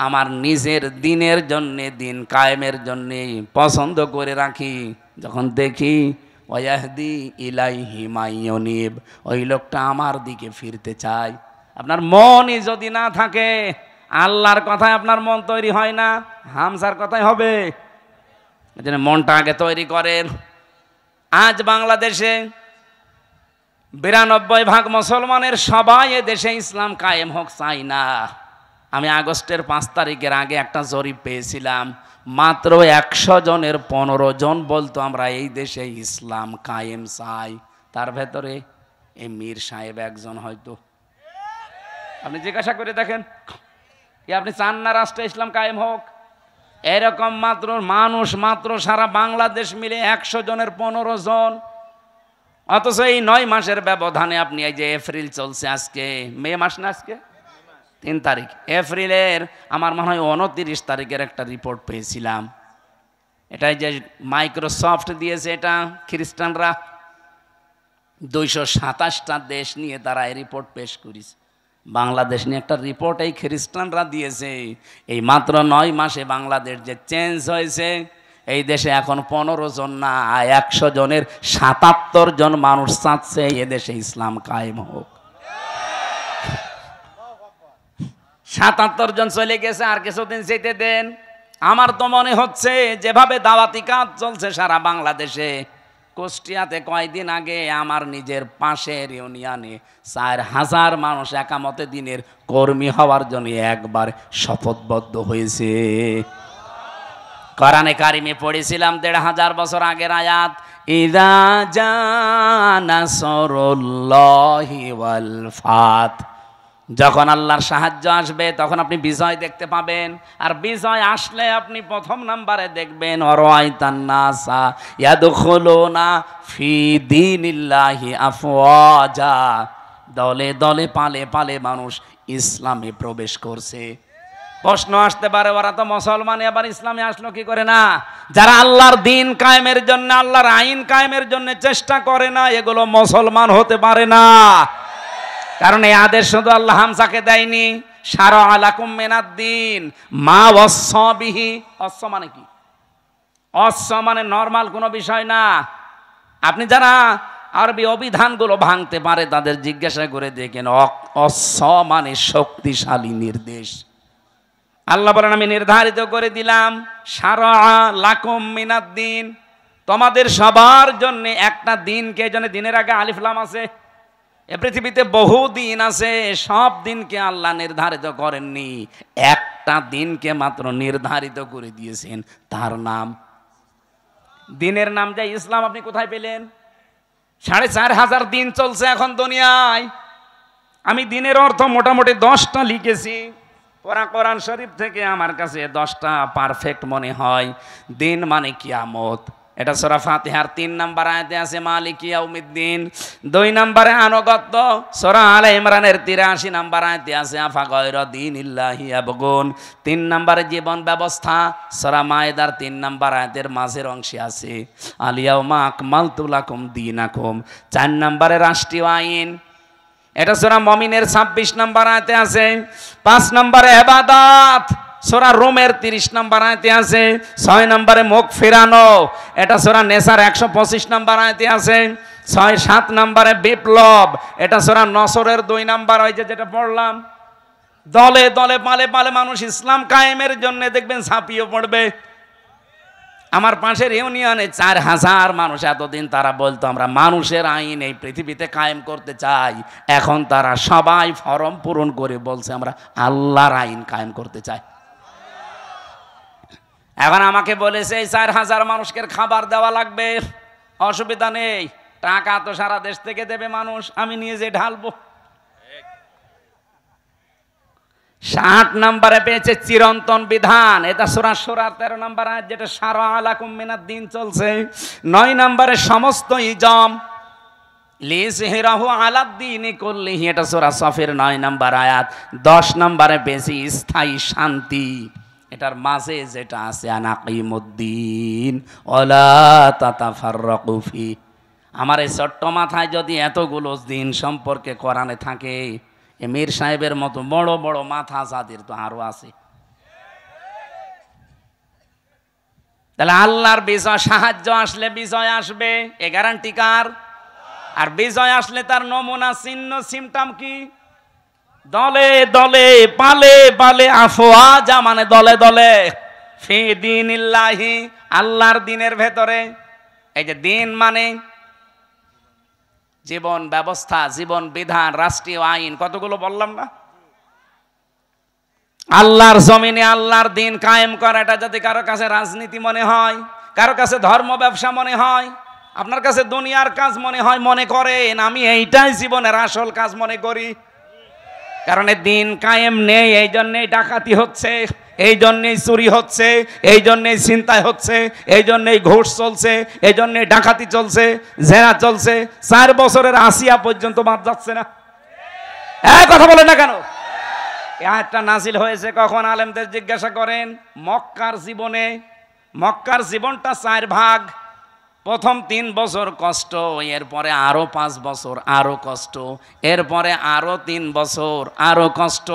আমার নিজের দিনের জন্যে, দিন কায়েমের জন্যে পছন্দ করে রাখি। যখন দেখি ওয়াহদি ইলাইহি মাইয়ুনিব, ওই লোকটা আমার দিকে ফিরতে চায়। আপনার মনই যদি না থাকে, আল্লাহর কথায় আপনার মন তৈরি হয় না, হামসার কথাই হবে। এজন্য মনটা আগে তৈরি করেন। আজ বাংলাদেশে 92% মুসলমানের সবাই এ দেশে ইসলাম কায়েম হোক চাই না। আমি আগস্টের 5 তারিখের আগে একটা জরিপ পেয়েছিলাম, মাত্র 100 জনের 15 জন বলতো আমরা এই দেশে ইসলাম কায়েম চাই। তার ভেতরে এই মীর সাহেব একজন হয়তো। আপনি জিজ্ঞাসা করে দেখেন, কি আপনি চান না রাষ্ট্রে ইসলাম কায়েম হোক? এরকম মাত্র মানুষ মাত্র সারা বাংলাদেশ মিলে 100 জনের 15 জন। অথচ এই 9 মাসের ব্যবধানে আপনি এই যে এপ্রিল চলছে, আজকে মে মাস না, আজকে 3 তারিখ, এপ্রিলের আমার মনে হয় 29 তারিখের একটা রিপোর্ট পেয়েছিলাম। এটাই যে মাইক্রোসফট দিয়েছে, এটা খ্রিস্টানরা 227টা দেশ নিয়ে তারা এই রিপোর্ট পেশ করেছে। বাংলাদেশ নিয়ে একটা রিপোর্ট এই খ্রিস্টানরা দিয়েছে। এই মাত্র 9 মাসে বাংলাদেশ যে চেঞ্জ হয়েছে, এই দেশে এখন 15 জন না 100 জনের 77 জন মানুষ চাচ্ছে এ দেশে ইসলাম কায়েম হোক। 77 জন চলে গেছে, আর কিছুদিন যেতে দেন। আমার তো মনে হচ্ছে যেভাবে দাওয়াতি কাজ চলছে সারা বাংলাদেশে, কুষ্টিয়াতে কয়েকদিন আগে আমার নিজের পাশের ইউনিয়নে 4000 মানুষ একামতে দিনের কর্মী হওয়ার জন্য একবার শপথবদ্ধ হয়েছে। কোরআনে কারিমে পড়েছিলাম 1500 বছর আগের আয়াত, ইযা জা নাসরুল্লাহি ওয়াল ফাত, যখন আল্লাহর সাহায্য আসবে তখন আপনি বিজয় দেখতে পাবেন। আর বিজয় আসলে আপনি প্রথম নাম্বারে দেখবেন ওয়ারাইতান নাসা ইয়াদখুলুনা ফি দীনিল্লাহি আফওয়াজা, দলে দলে পালে পালে মানুষ ইসলামে প্রবেশ করছে। প্রশ্ন আসতে পারে, ওরা তো মুসলমান, আবার ইসলামে আসলো কি করে? না, যারা আল্লাহর দিন কায়েমের জন্য, আল্লাহর আইন কায়েমের জন্য চেষ্টা করে না, এগুলো মুসলমান হতে পারে না। কারণ এই আদেশ শুধু আল্লাহ হামসাকে দেয়নি, শারা আলাকুম মিনাদ-দ্বীন মা ওয়াসসা বিহি। ওয়াসসা মানে কি? ওয়াসসা মানে নরমাল কোনো বিষয় না। আপনি যারা আরবি অভিধানগুলো ভাঙতে পারে তাদের জিজ্ঞাসা করে দেখেন, ওয়াসসা মানে শক্তিশালী নির্দেশ। আল্লাহ বলেন আমি নির্ধারিত করে দিলাম, শারা লাকুম মিনাদ-দ্বীন, তোমাদের সবার জন্য একটা দিন। কে জন্য? দিনের আগে আলিফ লাম আছে, এ পৃথিবীতে বহু দিন আছে, সব দিনকে আল্লাহ নির্ধারিত করেননি, একটা দিনকে মাত্র নির্ধারিত করে দিয়েছেন, তার নাম দিনের নাম যা ইসলাম। আপনি কোথায় পেলেন? 4500 দিন চলছে এখন দুনিয়ায়। আমি দিনের অর্থ মোটামুটি 10টা লিখেছি, কোরআন শরীফ থেকে আমার কাছে 10টা পারফেক্ট মনে হয়। দিন মানে কিয়ামত, এটা সূরা ফাতিহার 3 নম্বর আয়াতে আছে মালিক ইয়াউমিদ্দিন। 2 নম্বরে আনুগত্য, সূরা আলে ইমরানের 83 নম্বর আয়াতে আছে আফা গায়রা দীনিল্লাহি ইয়াবগুন। 3 নম্বরে জীবন ব্যবস্থা, সূরা মায়েদার 3 নম্বর আয়াতের মাঝের অংশে আছে আল ইয়াউমা আকমালতু লাকুম দীনাকুম। 4 নম্বরে রাষ্ট্রীয় আইন, এটা সূরা মুমিনের 26 নম্বর আয়াতে আছে। 5 নম্বরে ইবাদত, সূরা রোমের 30 নম্বর আয়াতে আছে। 6 নম্বরে মুখ ফেরানো, এটা সূরা নেসার 125 নম্বর আয়াতে আছে। 7 নম্বরে বিপ্লব, এটা সূরা নসরের 2 নম্বর, ওই যেটা পড়লাম, দলে দলে পালে পালে মানুষ ইসলাম কায়েমের জন্য দেখবেন ঝাঁপিয়ে পড়বে। আমার পাশের ইউনিয়নে 4000 মানুষ, এতদিন তারা বলতো আমরা মানুষের আইন এই পৃথিবীতে কায়েম করতে চাই, এখন তারা সবাই ফরম পূরণ করে বলছে আমরা আল্লাহর আইন কায়েম করতে চাই। এখন আমাকে বলেছে এই 4000 মানুষকে খাবার দেওয়া লাগবে, অসুবিধা নেই, টাকা তো সারা দেশ থেকে দেবে মানুষ, আমি নিয়ে যে ঢালবো। 60 নম্বরে পেয়েছে চিরন্তন বিধান, এটা সূরা শুরার 13 নম্বর আয়াত, যেটা শারা আলাকুম মিনাদ দিন চলছে। 9 নম্বরে সমস্ত ইজম লিযহিরাহু আলাদ-দীনি কুল্লিহি, এটা সূরা সফের 9 নম্বর আয়াত। 10 নম্বরে পেয়েছি স্থায়ী শান্তি, এটার মাঝে যেটা আছে আনাকিমুদ্দিন ওয়ালা তাতাফাররাকু ফি। আমার এই ছোট্ট মাথায় যদি এতগুলো দিন সম্পর্কে কোরআনে থাকে, মীর সাহেবের মতো বড় বড় মাথা যাদের তো আরো আছে। তাহলে আল্লাহর বিজয়, সাহায্য আসলে বিজয় আসবে, এ গ্যারান্টি কার? আর বিজয় আসলে তার নমুনা চিহ্ন সিমটম কি? দলে দলে পালে পালে আফওয়াজা, মানে দলে দলে, ফি দীনিল্লাহি, আল্লাহর দিনের ভেতরে। এই যে দিন মানে জীবন ব্যবস্থা, জীবন বিধান, রাষ্ট্রীয় আইন, কতগুলো বললাম না? আল্লাহর জমিনে আল্লাহর দিন কায়েম করা, এটা যদি কারো কাছে রাজনীতি মনে হয়, কারো কাছে ধর্ম ব্যবসা মনে হয়, আপনার কাছে দুনিয়ার কাজ মনে হয়, মনে করেন আমি এইটাই জীবনের আসল কাজ মনে করি। কারণ দিন কায়েম নেই, এই জন্যেই ডাকাতি হচ্ছে, এই জন্যেই চুরি হচ্ছে, এই জন্যেই ছিনতাই হচ্ছে, এই জন্যেই ঘুষ চলছে, এই জন্যেই ডাকাতি চলছে, জেনা চলছে। 4 বছরের আসিয়া পর্যন্ত বাদ যাচ্ছে না। কথা বলে না কেন? এই আয়াতটা নাজিল হয়েছে কখন? আলেমদের জিজ্ঞাসা করেন। মক্কার জীবনে, মক্কার জীবনটা 4 ভাগ। প্রথম 3 বছর কষ্ট, এরপরে আরো 5 বছর আরো কষ্ট, এরপরে আরো 3 বছর আরো কষ্ট,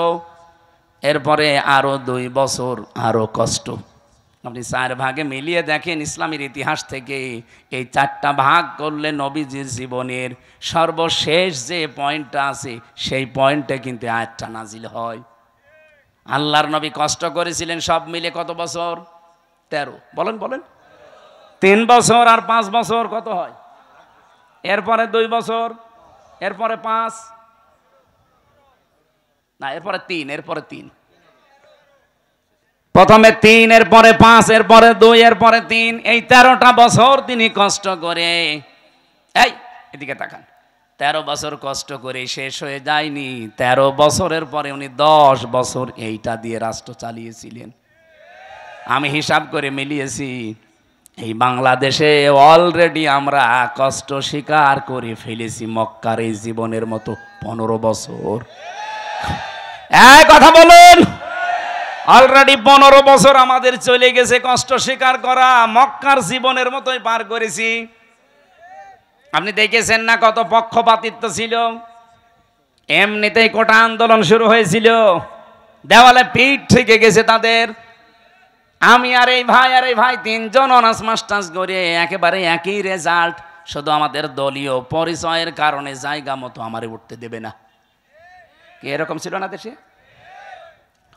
এরপরে আরো 2 বছর আরো কষ্ট। আপনি 4 ভাগে মিলিয়ে দেখেন ইসলামের ইতিহাস থেকে, এই 4টা ভাগ করলে নবীজির জীবনের সর্বশেষ যে পয়েন্টটা আছে সেই পয়েন্টে কিন্তু আয়াতটা নাজিল হয়। আল্লাহর নবী কষ্ট করেছিলেন সব মিলে কত বছর? 13। বলেন বলেন। 3 বছর আর 5 বছর কত হয়? এরপরে 2 বছর, এরপরে 5, না এরপরে 3, এরপরে 3, প্রথমে 3, এরপরে 5, এরপরে 2, এরপরে 3, এই 13টা বছর তিনি কষ্ট করে, এই এদিকে তাকান, 13 বছর কষ্ট করে শেষ হয়ে যায়নি। 13 বছরের পরে উনি 10 বছর এইটা দিয়ে রাষ্ট্র চালিয়েছিলেন। আমি হিসাব করে মিলিয়েছি, এই বাংলাদেশে অলরেডি আমরা কষ্ট স্বীকার করে ফেলেছি মক্কার এই জীবনের মতো 15 বছর। কথা বলুন, অলরেডি 15 বছর আমাদের চলে গেছে কষ্ট স্বীকার করা, মক্কার জীবনের মতোই পার করেছি। আপনি দেখেছেন না কত পক্ষপাতিত্ব ছিল? এমনিতেই কোটা আন্দোলন শুরু হয়েছিল, দেওয়ালে পিঠ থেকে গেছে তাদের। আমি আর এই ভাই 3 জন অনার্স মাস্টার্স করে একেবারে একই রেজাল্ট, শুধু আমাদের দলীয় পরিচয়ের কারণে জায়গা মতো আমারে উঠতে দেবে না। কি এরকম ছিল না দেশে?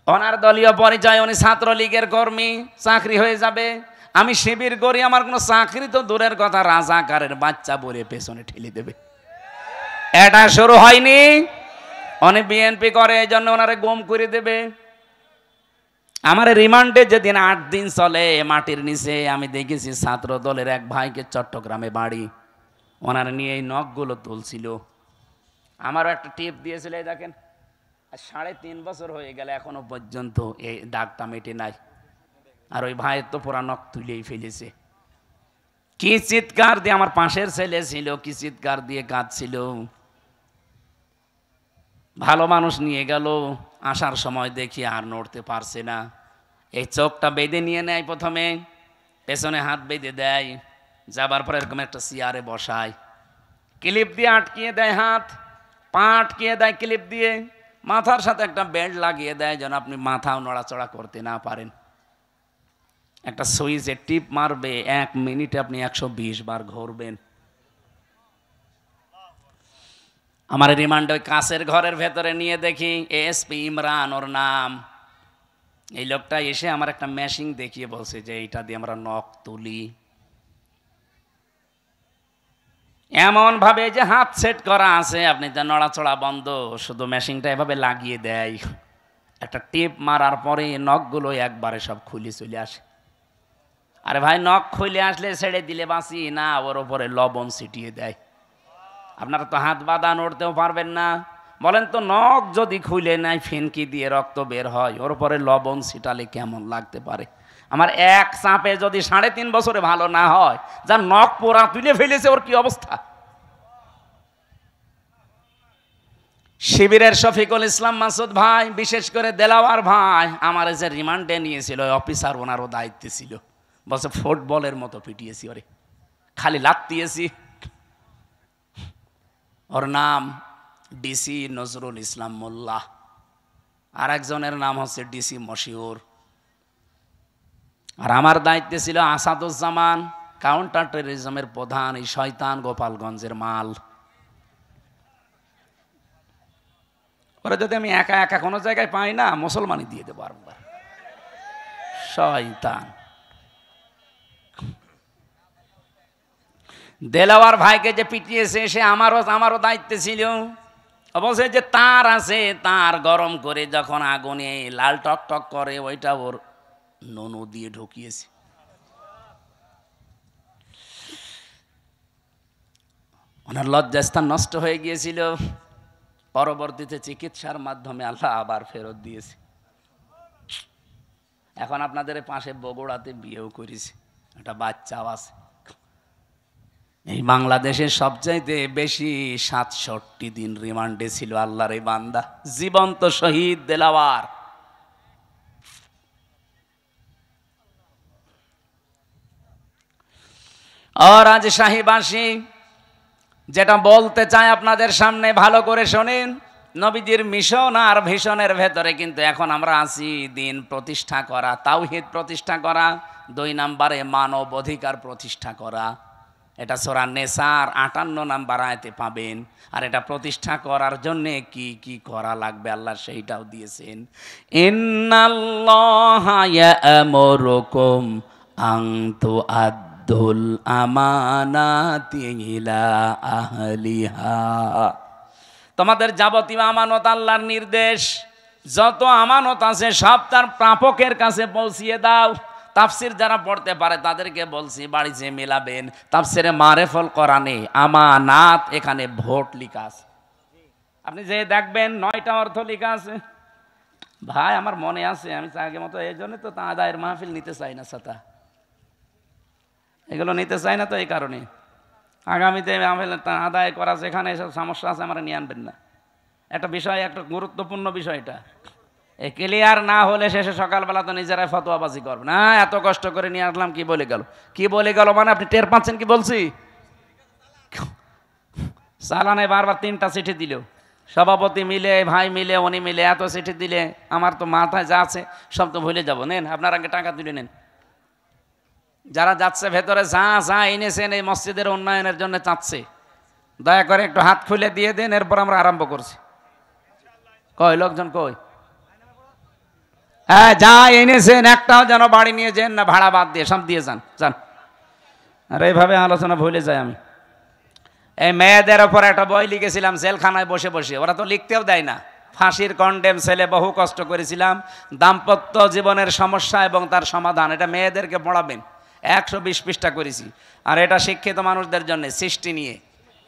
ওনার দলীয় পরিচয়, উনি ছাত্রলীগের কর্মী, চাকরি হয়ে যাবে। আমি শিবির করি, আমার কোনো চাকরি তো দূরের কথা, রাজাকারের বাচ্চা বলে পেছনে ঠেলে দেবে। এটা শুরু হয়নি, অনেক বিএনপি করে, এই জন্য ওনারে গুম করে দেবে। আমার রিমান্ডে যেদিন 8 দিন চলে মাটির নিচে, আমি দেখেছি ছাত্র দলের এক ভাইকে, চট্টগ্রামে বাড়ি, ওনারা নিয়ে এই নখগুলো তুলছিল। আমারও একটা টিপ দিয়েছিল, এই দেখেন, 3.5 বছর হয়ে গেলে এখনো পর্যন্ত এই দাগটা মেটে নাই। আর ওই ভাইয়ের তো পুরা নখ তুলেই ফেলেছে। কি চিৎকার দিয়ে, আমার পাশের ছেলে ছিল, কি চিৎকার দিয়ে কাঁদছিল। ভালো মানুষ নিয়ে গেল, আসার সময় দেখি আর নড়তে পারছে না। এই চোখটা বেঁধে নিয়ে নেয়, প্রথমে পেছনে হাত বেঁধে দেয়, যাবার পর এরকম একটা চেয়ারে বসায়, ক্লিপ দিয়ে আটকিয়ে দেয়, হাত পা আটকিয়ে দেয় ক্লিপ দিয়ে, মাথার সাথে একটা বেল্ট লাগিয়ে দেয় যেন আপনি মাথাও নড়াচড়া করতে না পারেন। একটা সুইচে টিপ মারবে, 1 মিনিটে আপনি 120 বার ঘুরবেন। আমার রিমান্ডে ওই কাছের ঘরের ভেতরে নিয়ে দেখি এসপি ইমরান ওর নাম। এই লোকটা এসে আমার একটা মেশিন দেখিয়ে বলছে যে এইটা দিয়ে আমরা নখ তুলি, এমন ভাবে যে হাত সেট করা আছে, আপনি যা নড়াচড়া বন্ধ, শুধু মেশিনটা এভাবে লাগিয়ে দেয়, একটা টিপ মারার পরে নখগুলো একবারে সব খুলে চলে আসে। আরে ভাই, নখ খুলে আসলে ছেড়ে দিলে বাঁচি না, ওর ওপরে লবণ ছিটিয়ে দেয়। আপনারা তো হাত বাঁধা নড়তেও পারবেন না, বলেন তো নখ যদি খুলে নেয়, ফিনকি দিয়ে রক্ত বের হয়, ওর উপরে লবণ ছিটালে কেমন লাগতে পারে? আমার এক চাপে যদি 3.5 বছরে ভালো না হয়, যার নখ পোড়া তুলে ফেলেছে, ওর কি অবস্থা? শিবিরের শফিকুল ইসলাম মাসুদ ভাই, বিশেষ করে দেলাওয়ার ভাই, আমার যে রিমান্ডে নিয়েছিল অফিসার, ওনারও দায়িত্বে ছিল, বলছে ফুটবলের মতো পিটিয়েছি, ওরে খালি লাত্তিয়েছি। ওর নাম ডিসি নজরুল ইসলাম মোল্লা, আর একজনের নাম হচ্ছে ডিসি মশিউর। আর আমার দায়িত্বে ছিল আসাদুজ্জামান, কাউন্টার টেররিজমের প্রধান, এই শয়তান গোপালগঞ্জের মাল। ওরা যদি আমি একা একা কোনো জায়গায় পাই না, মুসলমানই দিয়ে দেবো আরবার। শয়তান। দেলাওয়ার ভাইকে যে পিটিয়েছে, সে আমারও দায়িত্বে ছিল। বলছে যে তার আছে, তার গরম করে যখন আগুনে লাল টক টক করে, ওইটা ওর ননু দিয়ে ঢুকিয়েছে। ওনার লজ্জাস্থান নষ্ট হয়ে গিয়েছিল, পরবর্তীতে চিকিৎসার মাধ্যমে আল্লাহ আবার ফেরত দিয়েছে। এখন আপনাদের পাশে বগুড়াতে বিয়েও করেছে, একটা বাচ্চাও আছে। এই বাংলাদেশের সবচাইতে বেশি 67 দিন রিমান্ডে ছিল আল্লাহর এই বান্দা, জীবন্ত শহীদ দেলাওয়ার। আর আজ শাহীবাসী যেটা বলতে চায় আপনাদের সামনে, ভালো করে শোনেন। নবীজির মিশন আর ভিশনের ভেতরে কিন্তু এখন আমরা আছি দিন প্রতিষ্ঠা করা, তাওহীদ প্রতিষ্ঠা করা, 2 নম্বরে মানব অধিকার প্রতিষ্ঠা করা। এটা সূরা নেসার 58 নম্বর আয়াতে পাবেন। আর এটা প্রতিষ্ঠা করার জন্য কি কি করা লাগবে আল্লাহ সেইটাও দিয়েছেন। ইন্নাল্লাহা ইয়া'মুরুকুম আন তুআদ্দুল আমানাতি ইলা আহলিহা। তোমাদের যাবতীয় আমানত আল্লাহর নির্দেশ, যত আমানত আছে সব তার প্রাপকের কাছে পৌঁছিয়ে দাও। তাফসির যারা পড়তে পারে তাদেরকে বলছি বাড়িতে মেলাবেন, তাফসিরে মারেফুল কোরআনে আমানাত, এখানে ভোট লেখা আছে। আপনি যে দেখবেন 9টা অর্থ লেখা আছে। ভাই আমার মনে আছে, আমি আগে মতো এই জন্য তো আদায়ের মাহফিল নিতে চাই না, ছাতা এগুলো নিতে চাই না, তো এই কারণে আগামীতে আদায় করা যেখানে এসব সমস্যা আছে আমরা নিয়ে আনবেন না। একটা বিষয়, একটা গুরুত্বপূর্ণ বিষয়, এটা ক্লিয়ার না হলে শেষে সকালবেলা তো নিজেরাই ফতোয়াবাজি করবে না। এত কষ্ট করে নিয়ে আসলাম, কি বলে গেল, কি বলে গেল, মানে আপনি টের পাচ্ছেন কি বলছি? চালানে বারবার 3টা চিঠি দিল, সভাপতি মিলে, ভাই মিলে, উনি মিলে এত চিঠি দিলে আমার তো মাথায় যা আছে সব তো ভুলে যাবো। নেন আপনার আগে টাকা তুলে নেন। যারা যাচ্ছে ভেতরে যা যা এনেছেন এই মসজিদের উন্নয়নের জন্য চাচ্ছে, দয়া করে একটু হাত খুলে দিয়ে দেন, এরপর আমরা আরম্ভ করছি। কই লোকজন কই? হ্যাঁ, যা এনেছেন একটাও যেন বাড়ি নিয়ে যান না, ভাড়া বাদ দিয়ে সব দিয়ে যান। আর এইভাবে আলোচনা ভুলে যাই আমি। এই মেয়েদের ওপর একটা বই লিখেছিলাম জেলখানায় বসে বসে, ওরা তো লিখতেও দেয় না। ফাঁসির কন্ডেম ছেলে, বহু কষ্ট করেছিলাম। দাম্পত্য জীবনের সমস্যা এবং তার সমাধান, এটা মেয়েদেরকে পড়াবেন। 120 পৃষ্ঠা করেছি। আর এটা শিক্ষিত মানুষদের জন্য, সৃষ্টি নিয়ে,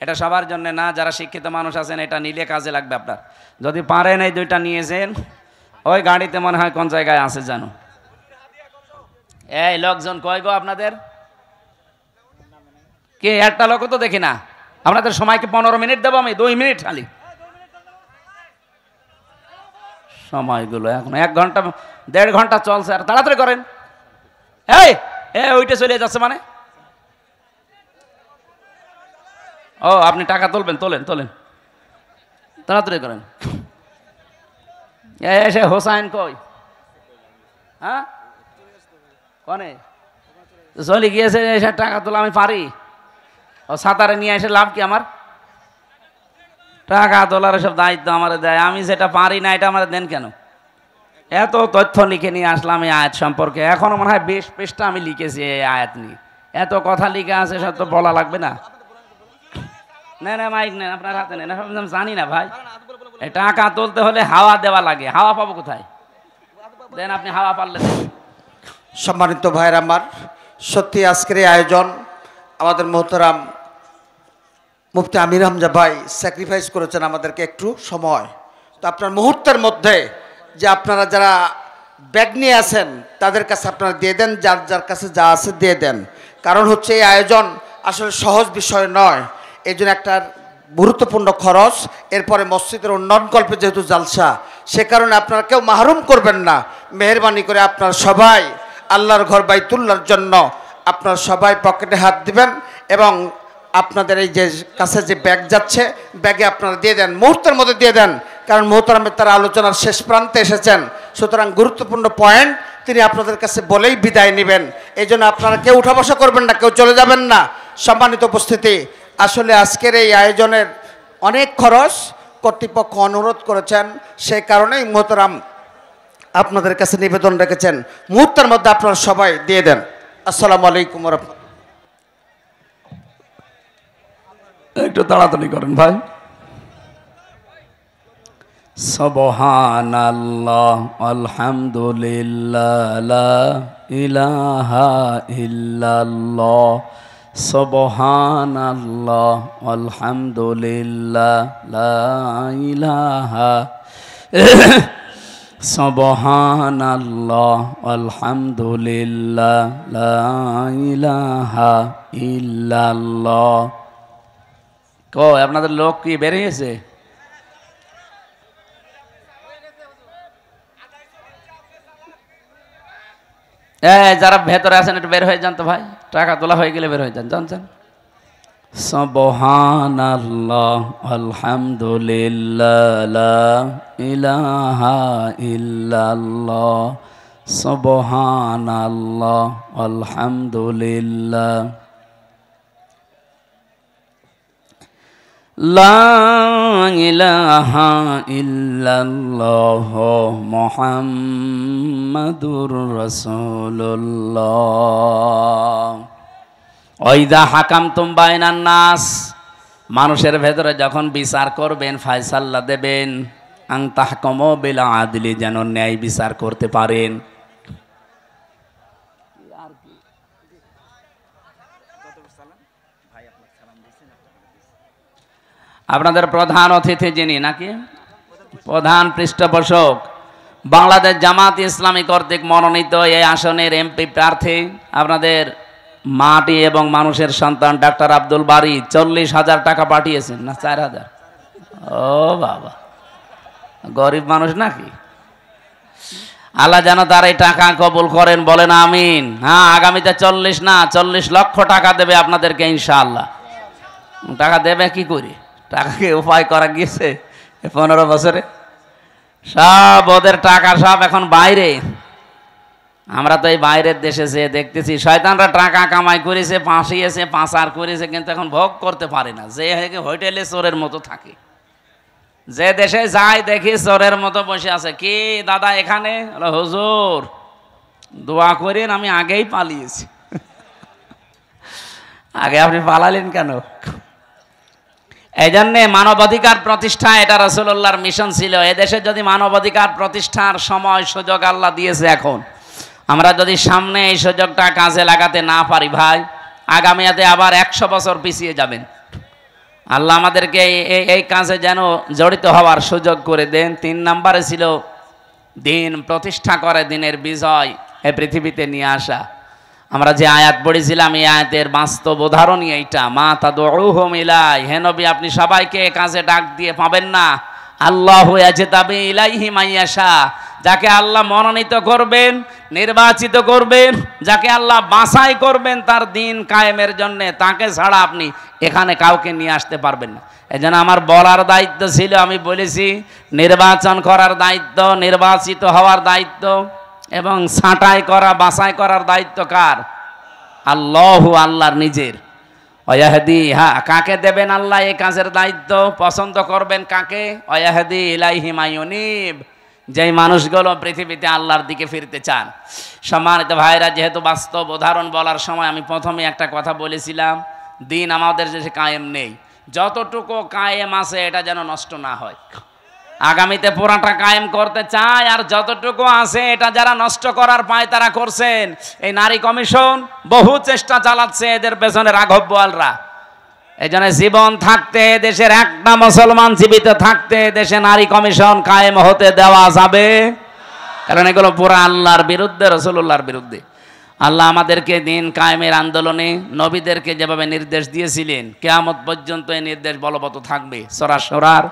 এটা সবার জন্য না। যারা শিক্ষিত মানুষ আছেন এটা নিলে কাজে লাগবে আপনার। যদি পারেন এই দুইটা নিয়েছেন, ওই গাড়িতে মনে হয় কোন জায়গায় আছে জানো। এই লোকজন কয় গো আপনাদের? কে একটা লোক তো দেখি না। আপনাদের সময়কে 15 মিনিট দেবো আমি, 2 মিনিট খালি সময়গুলো। এখন 1 ঘন্টা 1.5 ঘন্টা চলছে, আর তাড়াতাড়ি করেন। এই ওইটা চলে যাচ্ছে মানে? ও আপনি টাকা তুলবেন, তোলেন তোলেন, তাড়াতাড়ি করেন। এসে হোসাইন কই? হ্যাঁ কনে চলে গিয়েছে, এসে টাকা তোলা আমি পারি? ও সাঁতারে নিয়ে এসে লাভ কি আমার? টাকা তোলার সব দায়িত্ব আমার দেয়, আমি যেটা পারি না এটা আমার দেন কেন? এত তথ্য লিখে নিয়ে আসলাম এই আয়াত সম্পর্কে, এখনো মনে হয় 20 পৃষ্ঠা আমি লিখেছি এই আয়াত নিয়ে। এত কথা লিখে আছে, সব তো বলা লাগবে না? না না মাইক নেন, আপনার হাতে নেন। জানি না ভাই, এই টাকা তুলতে হলে হাওয়া দেওয়া লাগে। হাওয়া পাবো কোথায়? দেন আপনি হাওয়া পারলে দেন। সম্মানিত ভাইয়ের আমার, সত্যি আজকের এই আয়োজন আমাদের মোহতারাম মুফতি আমির হামজা ভাই স্যাক্রিফাইস করেছেন আমাদেরকে একটু সময়। তো আপনার মুহূর্তের মধ্যে যে আপনারা যারা ব্যাগ নিয়ে আছেন তাদের কাছে আপনারা দিয়ে দেন, যার যার কাছে যা আছে দিয়ে দেন। কারণ হচ্ছে এই আয়োজন আসলে সহজ বিষয় নয়, এই জন্য একটা গুরুত্বপূর্ণ খরচ। এরপরে মসজিদের উন্নয়ন কল্পে যেহেতু জালসা, সে কারণে আপনারা কেউ মাহরুম করবেন না। মেহেরবানি করে আপনারা সবাই আল্লাহর ঘর বাইতুল্লাহর জন্য আপনারা সবাই পকেটে হাত দিবেন এবং আপনাদের এই যে কাছে যে ব্যাগ যাচ্ছে, ব্যাগে আপনারা দিয়ে দেন, মুহূর্তের মধ্যে দিয়ে দেন। কারণ মোহতারামের তারা আলোচনার শেষ প্রান্তে এসেছেন, সুতরাং গুরুত্বপূর্ণ পয়েন্ট তিনি আপনাদের কাছে বলেই বিদায় নেবেন। এই জন্য আপনারা কেউ উঠা বসা করবেন না, কেউ চলে যাবেন না। সম্মানিত উপস্থিতি, আসলে আজকের এই আয়োজনের অনেক খরচ কর্তৃপক্ষ অনুরোধ করেছেন, সেই কারণেই মোহতারাম আপনাদের কাছে নিবেদন রেখেছেন, মুহূর্তের মধ্যে আপনারা সবাই দিয়ে দেন। আসসালামু আলাইকুম ওয়া রাহমাতুল্লাহ। একটু তাড়াতাড়ি করেন ভাই। সুবহানাল্লাহ আলহামদুলিল্লাহ লা ইলাহা ইল্লাল্লাহ, সুবহানাল্লাহ আলহামদুলিল্লাহ লা ইলাহা সুবহানাল্লাহ আলহামদুলিল্লাহ লা ইলাহা ইল্লাল্লাহ। আপনাদের লোক কি বেরিয়েছে? যারা ভেতরে আছেন একটু বের হয়ে যান তো ভাই, টাকা তোলা হয়ে গেলে বের হয়ে যান, জানছেন। সুবহানাল্লাহ আলহামদুলিল্লাহ লা ইলাহা ইল্লাল্লাহ, সুবহানাল্লাহ আলহামদুলিল্লাহ লা ইলাহা ইল্লাল্লাহ মুহাম্মাদুর রাসূলুল্লাহ। ওয়াইদা হাকামতুম বাইনান নাস, মানুষের ভেতরে যখন বিচার করবেন, ফায়সালা দেবেন, আন তাহকুমু বিল আদলি, যেন ন্যায় বিচার করতে পারেন। আপনাদের প্রধান অতিথি যিনি নাকি প্রধান পৃষ্ঠপোষক, বাংলাদেশ জামাত ইসলামী কর্তৃক মনোনীত এই আসনের এমপি প্রার্থী, আপনাদের মাটি এবং মানুষের সন্তান ডাক্তার আব্দুল বারী 40,000 টাকা পাঠিয়েছেন না 4,000? ও বাবা, গরিব মানুষ নাকি? আল্লাহ যেন তার এই টাকা কবুল করেন, বলেন আমিন। হ্যাঁ, আগামীতে 40 না 40 লক্ষ টাকা দেবে আপনাদেরকে ইনশাআল্লাহ। টাকা দেবে কি করে? টাকাকে উপায় করা গিয়েছে 15 বছরে, সব ওদের টাকা সব এখন বাইরে। আমরা তো এই বাইরের দেশে যে দেখতেছি, শয়তানরা টাকা কামাই করেছে, ফাঁসিয়েছে, পাচার করেছে, কিন্তু এখন ভোগ করতে পারে না। যে হোটেলে চোরের মতো থাকে, যে দেশে যায় দেখি চোরের মতো বসে আছে। কি দাদা এখানে? হুজুর দোয়া করেন, আমি আগেই পালিয়েছি। আগে আপনি পালালেন কেন? এই জন্যে মানবাধিকার প্রতিষ্ঠা এটা রাসূলুল্লাহর মিশন ছিল। এদেশে যদি মানবাধিকার প্রতিষ্ঠার সময় সুযোগ আল্লাহ দিয়েছে, এখন আমরা যদি সামনে এই সুযোগটা কাজে লাগাতে না পারি ভাই, আগামীতে আবার 100 বছর পিছিয়ে যাবেন। আল্লাহ আমাদেরকে এই কাজে যেন জড়িত হওয়ার সুযোগ করে দেন। 3 নম্বরে ছিল দিন প্রতিষ্ঠা করে, দিনের বিজয় এই পৃথিবীতে নিয়ে আসা। আমরা যে আয়াত পড়েছিলাম, এই আয়াতের বাস্তব উদাহরণই এইটা, মা তাদউহুম ইলাই, হে নবী আপনি সবাইকে কাজে ডাক দিয়ে পাবেন না। আল্লাহু ইয়াজতাবি ইলাইহি মাইয়াশা, যাকে আল্লাহ মনোনীত করবেন, নির্বাচিত করবেন, যাকে আল্লাহ বাছাই করবেন তার দিন কায়েমের জন্য, তাকে ছাড়া আপনি এখানে কাউকে নিয়ে আসতে পারবেন না। এজন্য আমার বলার দায়িত্ব ছিল, আমি বলেছি নির্বাচন করার দায়িত্ব, নির্বাচিত হওয়ার দায়িত্ব এবং ছাঁটাই করা, বাছাই করার দায়িত্ব কার? আল্লাহু, আল্লাহর নিজের। ওয়াহদি, হ্যাঁ কাকে দেবেন আল্লাহ এই কাজের দায়িত্ব, পছন্দ করবেন কাকে? ওয়াহদি ইলাইহি মাইয়ুনিব, যেই মানুষগুলো পৃথিবীতে আল্লাহর দিকে ফিরতে চান। সম্মানিত ভাইরা, যেহেতু বাস্তব উদাহরণ বলার সময় আমি প্রথমে একটা কথা বলেছিলাম, দিন আমাদের দেশে কায়েম নেই, যতটুকু কায়েম আছে এটা যেন নষ্ট না হয়। আগামীতে পুরাটা কায়েম করতে চায়, আর যতটুকু আছে এটা যারা নষ্ট করার পায় তারা করছেন। এই নারী কমিশন বহু চেষ্টা চালাচ্ছে, এদের পেছনে রাঘব বোয়ালরা। এই জন্য জীবন থাকতে, দেশের একটা মুসলমান জীবিত থাকতে দেশে নারী কমিশন কায়েম হতে দেওয়া যাবে, কারণ এগুলো পুরো আল্লাহর বিরুদ্ধে, রাসূলুল্লাহর বিরুদ্ধে। আল্লাহ আমাদেরকে দিন কায়েমের আন্দোলনে নবীদেরকে যেভাবে নির্দেশ দিয়েছিলেন, কিয়ামত পর্যন্ত এই নির্দেশ বলবৎ থাকবে। সূরা শুরার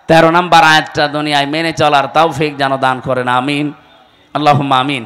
13 নম্বর আয়াতটা দুনিয়ায় মেনে চলার তৌফিক যেন দান করেন, আমিন, আল্লাহুম্মা আমিন।